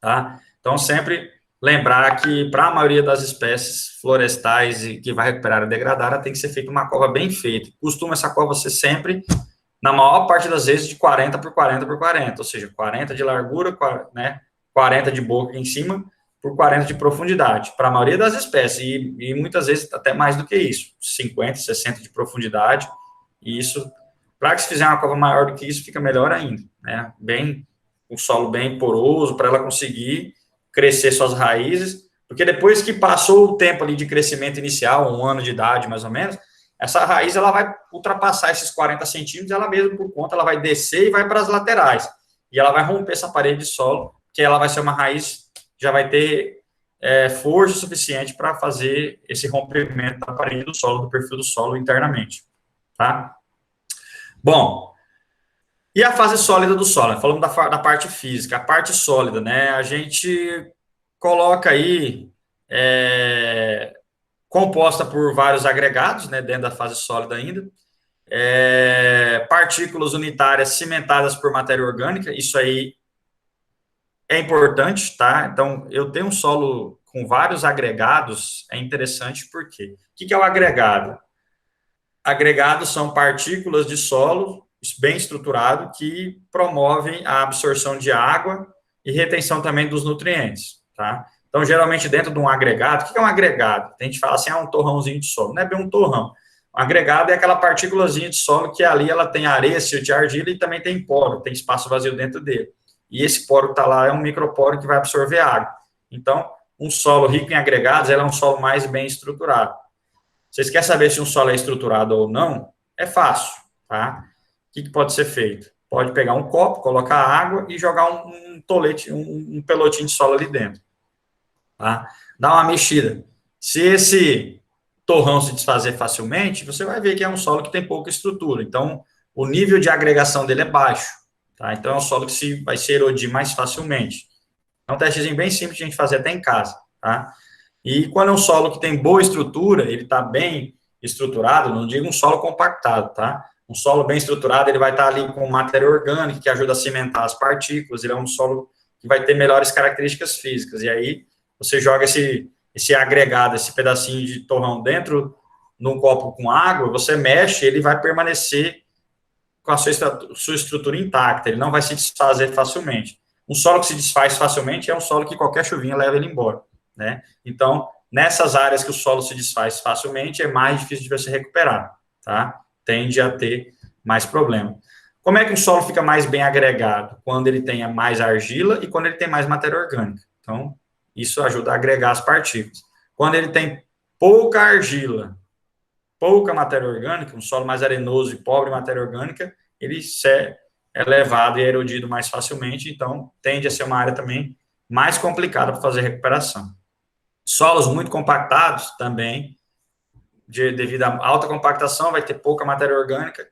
tá? Então, sempre lembrar que, para a maioria das espécies florestais e que vai recuperar a degradada, tem que ser feita uma cova bem feita. Costuma essa cova ser sempre, na maior parte das vezes, de 40 por 40 por 40, ou seja, 40 de largura, né, 40 de boca em cima, por 40 de profundidade, para a maioria das espécies, e muitas vezes até mais do que isso, 50, 60 de profundidade, e isso, para que se fizer uma cova maior do que isso, fica melhor ainda, né, um solo bem poroso, para ela conseguir crescer suas raízes, porque depois que passou o tempo ali de crescimento inicial, 1 ano de idade, mais ou menos, essa raiz, ela vai ultrapassar esses 40 centímetros, ela mesma, por conta, ela vai descer e vai para as laterais, e ela vai romper essa parede de solo, que ela vai ser uma raiz, já vai ter força suficiente para fazer esse rompimento da parede do solo, do perfil do solo internamente, tá? Bom, e a fase sólida do solo? Falamos da parte física, a parte sólida, né? A gente coloca aí composta por vários agregados, né, dentro da fase sólida ainda, partículas unitárias cimentadas por matéria orgânica, isso aí é importante, tá? Então, eu tenho um solo com vários agregados, é interessante porque o que é o agregado? Agregados são partículas de solo bem estruturado que promovem a absorção de água e retenção também dos nutrientes, tá? Então, geralmente, dentro de um agregado, o que é um agregado? A gente fala assim, um torrãozinho de solo. Não é bem um torrão. Um agregado é aquela partículazinha de solo que ali ela tem areia, de argila e também tem poro, tem espaço vazio dentro dele. E esse poro que está lá é um microporo que vai absorver água. Então, um solo rico em agregados, ele é um solo mais bem estruturado. Vocês querem saber se um solo é estruturado ou não? É fácil, tá? O que pode ser feito? Pode pegar um copo, colocar água e jogar um tolete, um pelotinho de solo ali dentro. Tá? Dá uma mexida. Se esse torrão se desfazer facilmente, você vai ver que é um solo que tem pouca estrutura. Então, o nível de agregação dele é baixo. Tá? Então, é um solo que vai se erodir mais facilmente. É um testezinho bem simples de a gente fazer até em casa. Tá? E quando é um solo que tem boa estrutura, ele está bem estruturado, não digo um solo compactado, tá? Um solo bem estruturado, ele vai estar ali com matéria orgânica, que ajuda a cimentar as partículas, ele é um solo que vai ter melhores características físicas, e aí você joga esse esse agregado, esse pedacinho de torrão dentro de um copo com água, você mexe, ele vai permanecer com a sua estrutura intacta, ele não vai se desfazer facilmente. Um solo que se desfaz facilmente é um solo que qualquer chuvinha leva ele embora, né? Então, nessas áreas que o solo se desfaz facilmente, é mais difícil de você recuperar, tá? Tende a ter mais problema. Como é que o solo fica mais bem agregado? Quando ele tenha mais argila e quando ele tem mais matéria orgânica. Então, isso ajuda a agregar as partículas. Quando ele tem pouca argila, pouca matéria orgânica, um solo mais arenoso e pobre em matéria orgânica, ele é levado e é erodido mais facilmente, então tende a ser uma área também mais complicada para fazer recuperação. Solos muito compactados também, devido à alta compactação, vai ter pouca matéria orgânica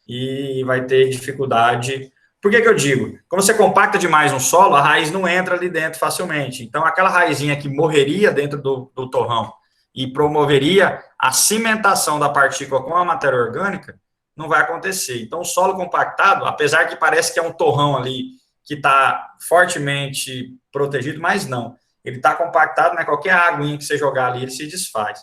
e vai ter dificuldade. Por que eu digo? Quando você compacta demais um solo, a raiz não entra ali dentro facilmente. Então, aquela raizinha que morreria dentro do torrão e promoveria a cimentação da partícula com a matéria orgânica, não vai acontecer. Então, o solo compactado, apesar que parece que é um torrão ali que está fortemente protegido, mas não. Ele está compactado, né? Qualquer aguinha que você jogar ali, ele se desfaz.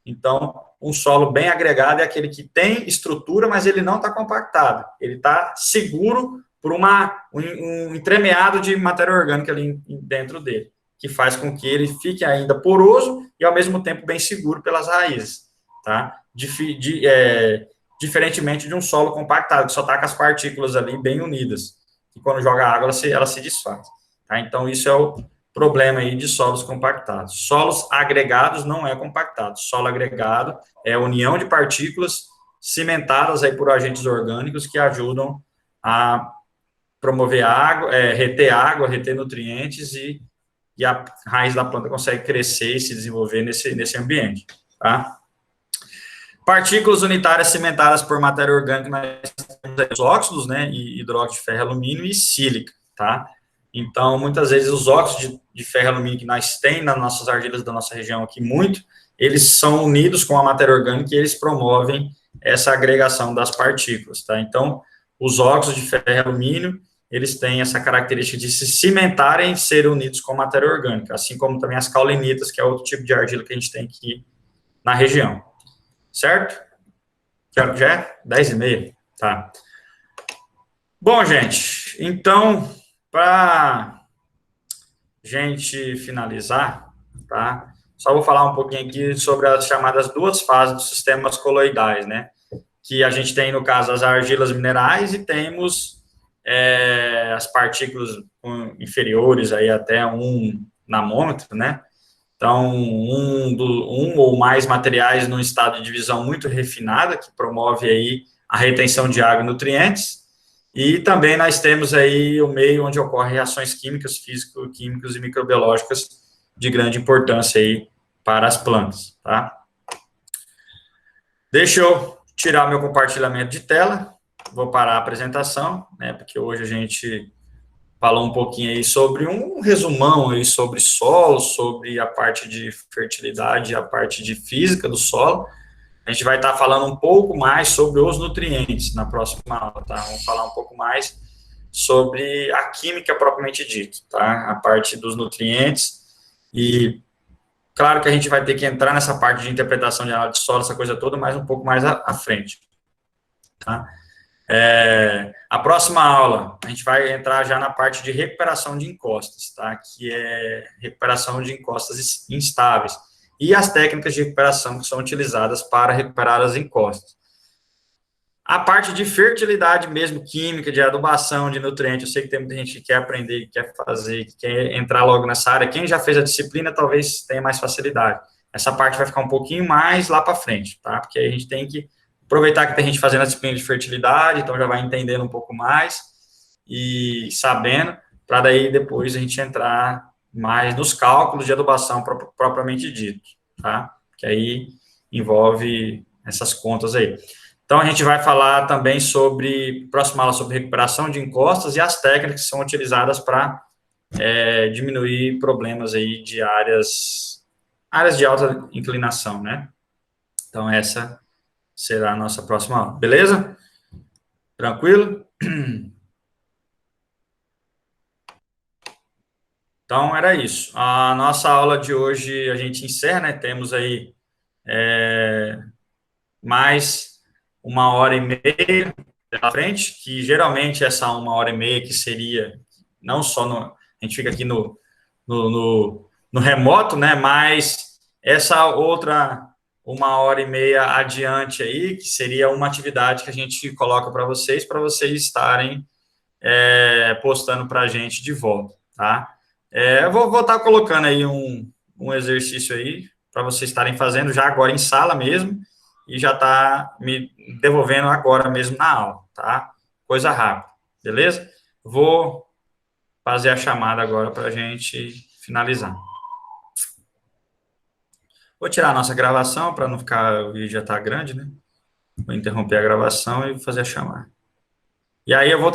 Então, um solo bem agregado é aquele que tem estrutura, mas ele não está compactado. Ele está seguro por um entremeado de matéria orgânica ali dentro dele, que faz com que ele fique ainda poroso e, ao mesmo tempo, bem seguro pelas raízes, tá? Diferentemente de um solo compactado, que só está com as partículas ali bem unidas, e quando joga água, ela se desfaz. Tá? Então, isso é o problema aí de solos compactados. Solos agregados não é compactado. Solo agregado é a união de partículas cimentadas aí por agentes orgânicos que ajudam a promover água, reter nutrientes e a raiz da planta consegue crescer e se desenvolver nesse ambiente, tá? Partículas unitárias cimentadas por matéria orgânica, nós temos os óxidos, né, e hidróxido de ferro, alumínio e sílica, tá? Então, muitas vezes, os óxidos de ferro e alumínio que nós temos nas nossas argilas da nossa região aqui, eles são unidos com a matéria orgânica e eles promovem essa agregação das partículas, tá? Então, os óxidos de ferro e alumínio, eles têm essa característica de se cimentarem e serem unidos com a matéria orgânica, assim como também as caulinitas, que é outro tipo de argila que a gente tem aqui na região. Certo? Já é 10h30, tá? Bom, gente, então, para gente finalizar, tá? Só vou falar um pouquinho aqui sobre as chamadas duas fases dos sistemas coloidais, né? Que a gente tem, no caso, as argilas minerais e temos as partículas inferiores aí até 1 nanômetro, né? Então, um ou mais materiais num estado de divisão muito refinada, que promove aí a retenção de água e nutrientes, e também nós temos aí o meio onde ocorrem reações químicas, físico-químicas e microbiológicas de grande importância aí para as plantas, tá? Deixa eu tirar meu compartilhamento de tela, vou parar a apresentação, né, porque hoje a gente falou um pouquinho aí sobre um resumão aí sobre solo, sobre a parte de fertilidade, a parte de física do solo. A gente vai estar falando um pouco mais sobre os nutrientes na próxima aula, tá? Vamos falar um pouco mais sobre a química propriamente dita, tá? A parte dos nutrientes e claro que a gente vai ter que entrar nessa parte de interpretação de análise de solo, essa coisa toda, mas um pouco mais à frente, tá? A próxima aula, a gente vai entrar já na parte de recuperação de encostas, tá? Que é recuperação de encostas instáveis e as técnicas de recuperação que são utilizadas para recuperar as encostas. A parte de fertilidade mesmo, química, de adubação, de nutrientes, eu sei que tem muita gente que quer aprender, que quer fazer, que quer entrar logo nessa área. Quem já fez a disciplina talvez tenha mais facilidade. Essa parte vai ficar um pouquinho mais lá para frente, tá? Porque a gente tem que aproveitar que tem gente fazendo a disciplina de fertilidade, então já vai entendendo um pouco mais e sabendo, para daí depois a gente entrar mais nos cálculos de adubação propriamente dito, tá? Que aí envolve essas contas aí. Então, a gente vai falar também próxima aula sobre recuperação de encostas e as técnicas que são utilizadas para diminuir problemas aí de áreas de alta inclinação, né? Então, essa será a nossa próxima aula, beleza? Tranquilo? Então, era isso. A nossa aula de hoje a gente encerra, né? Temos aí mais 1h30 pela frente, que geralmente essa 1h30 que seria, não só a gente fica aqui no remoto, né? Mas essa outra 1h30 adiante aí, que seria uma atividade que a gente coloca para vocês estarem postando para a gente de volta, tá? Eu vou estar colocando aí um exercício aí para vocês estarem fazendo já agora em sala mesmo e já tá me devolvendo agora mesmo na aula, tá? Coisa rápida, beleza? Vou fazer a chamada agora para a gente finalizar. Vou tirar a nossa gravação para não ficar, o vídeo já tá grande, né? Vou interromper a gravação e fazer a chamada. E aí eu vou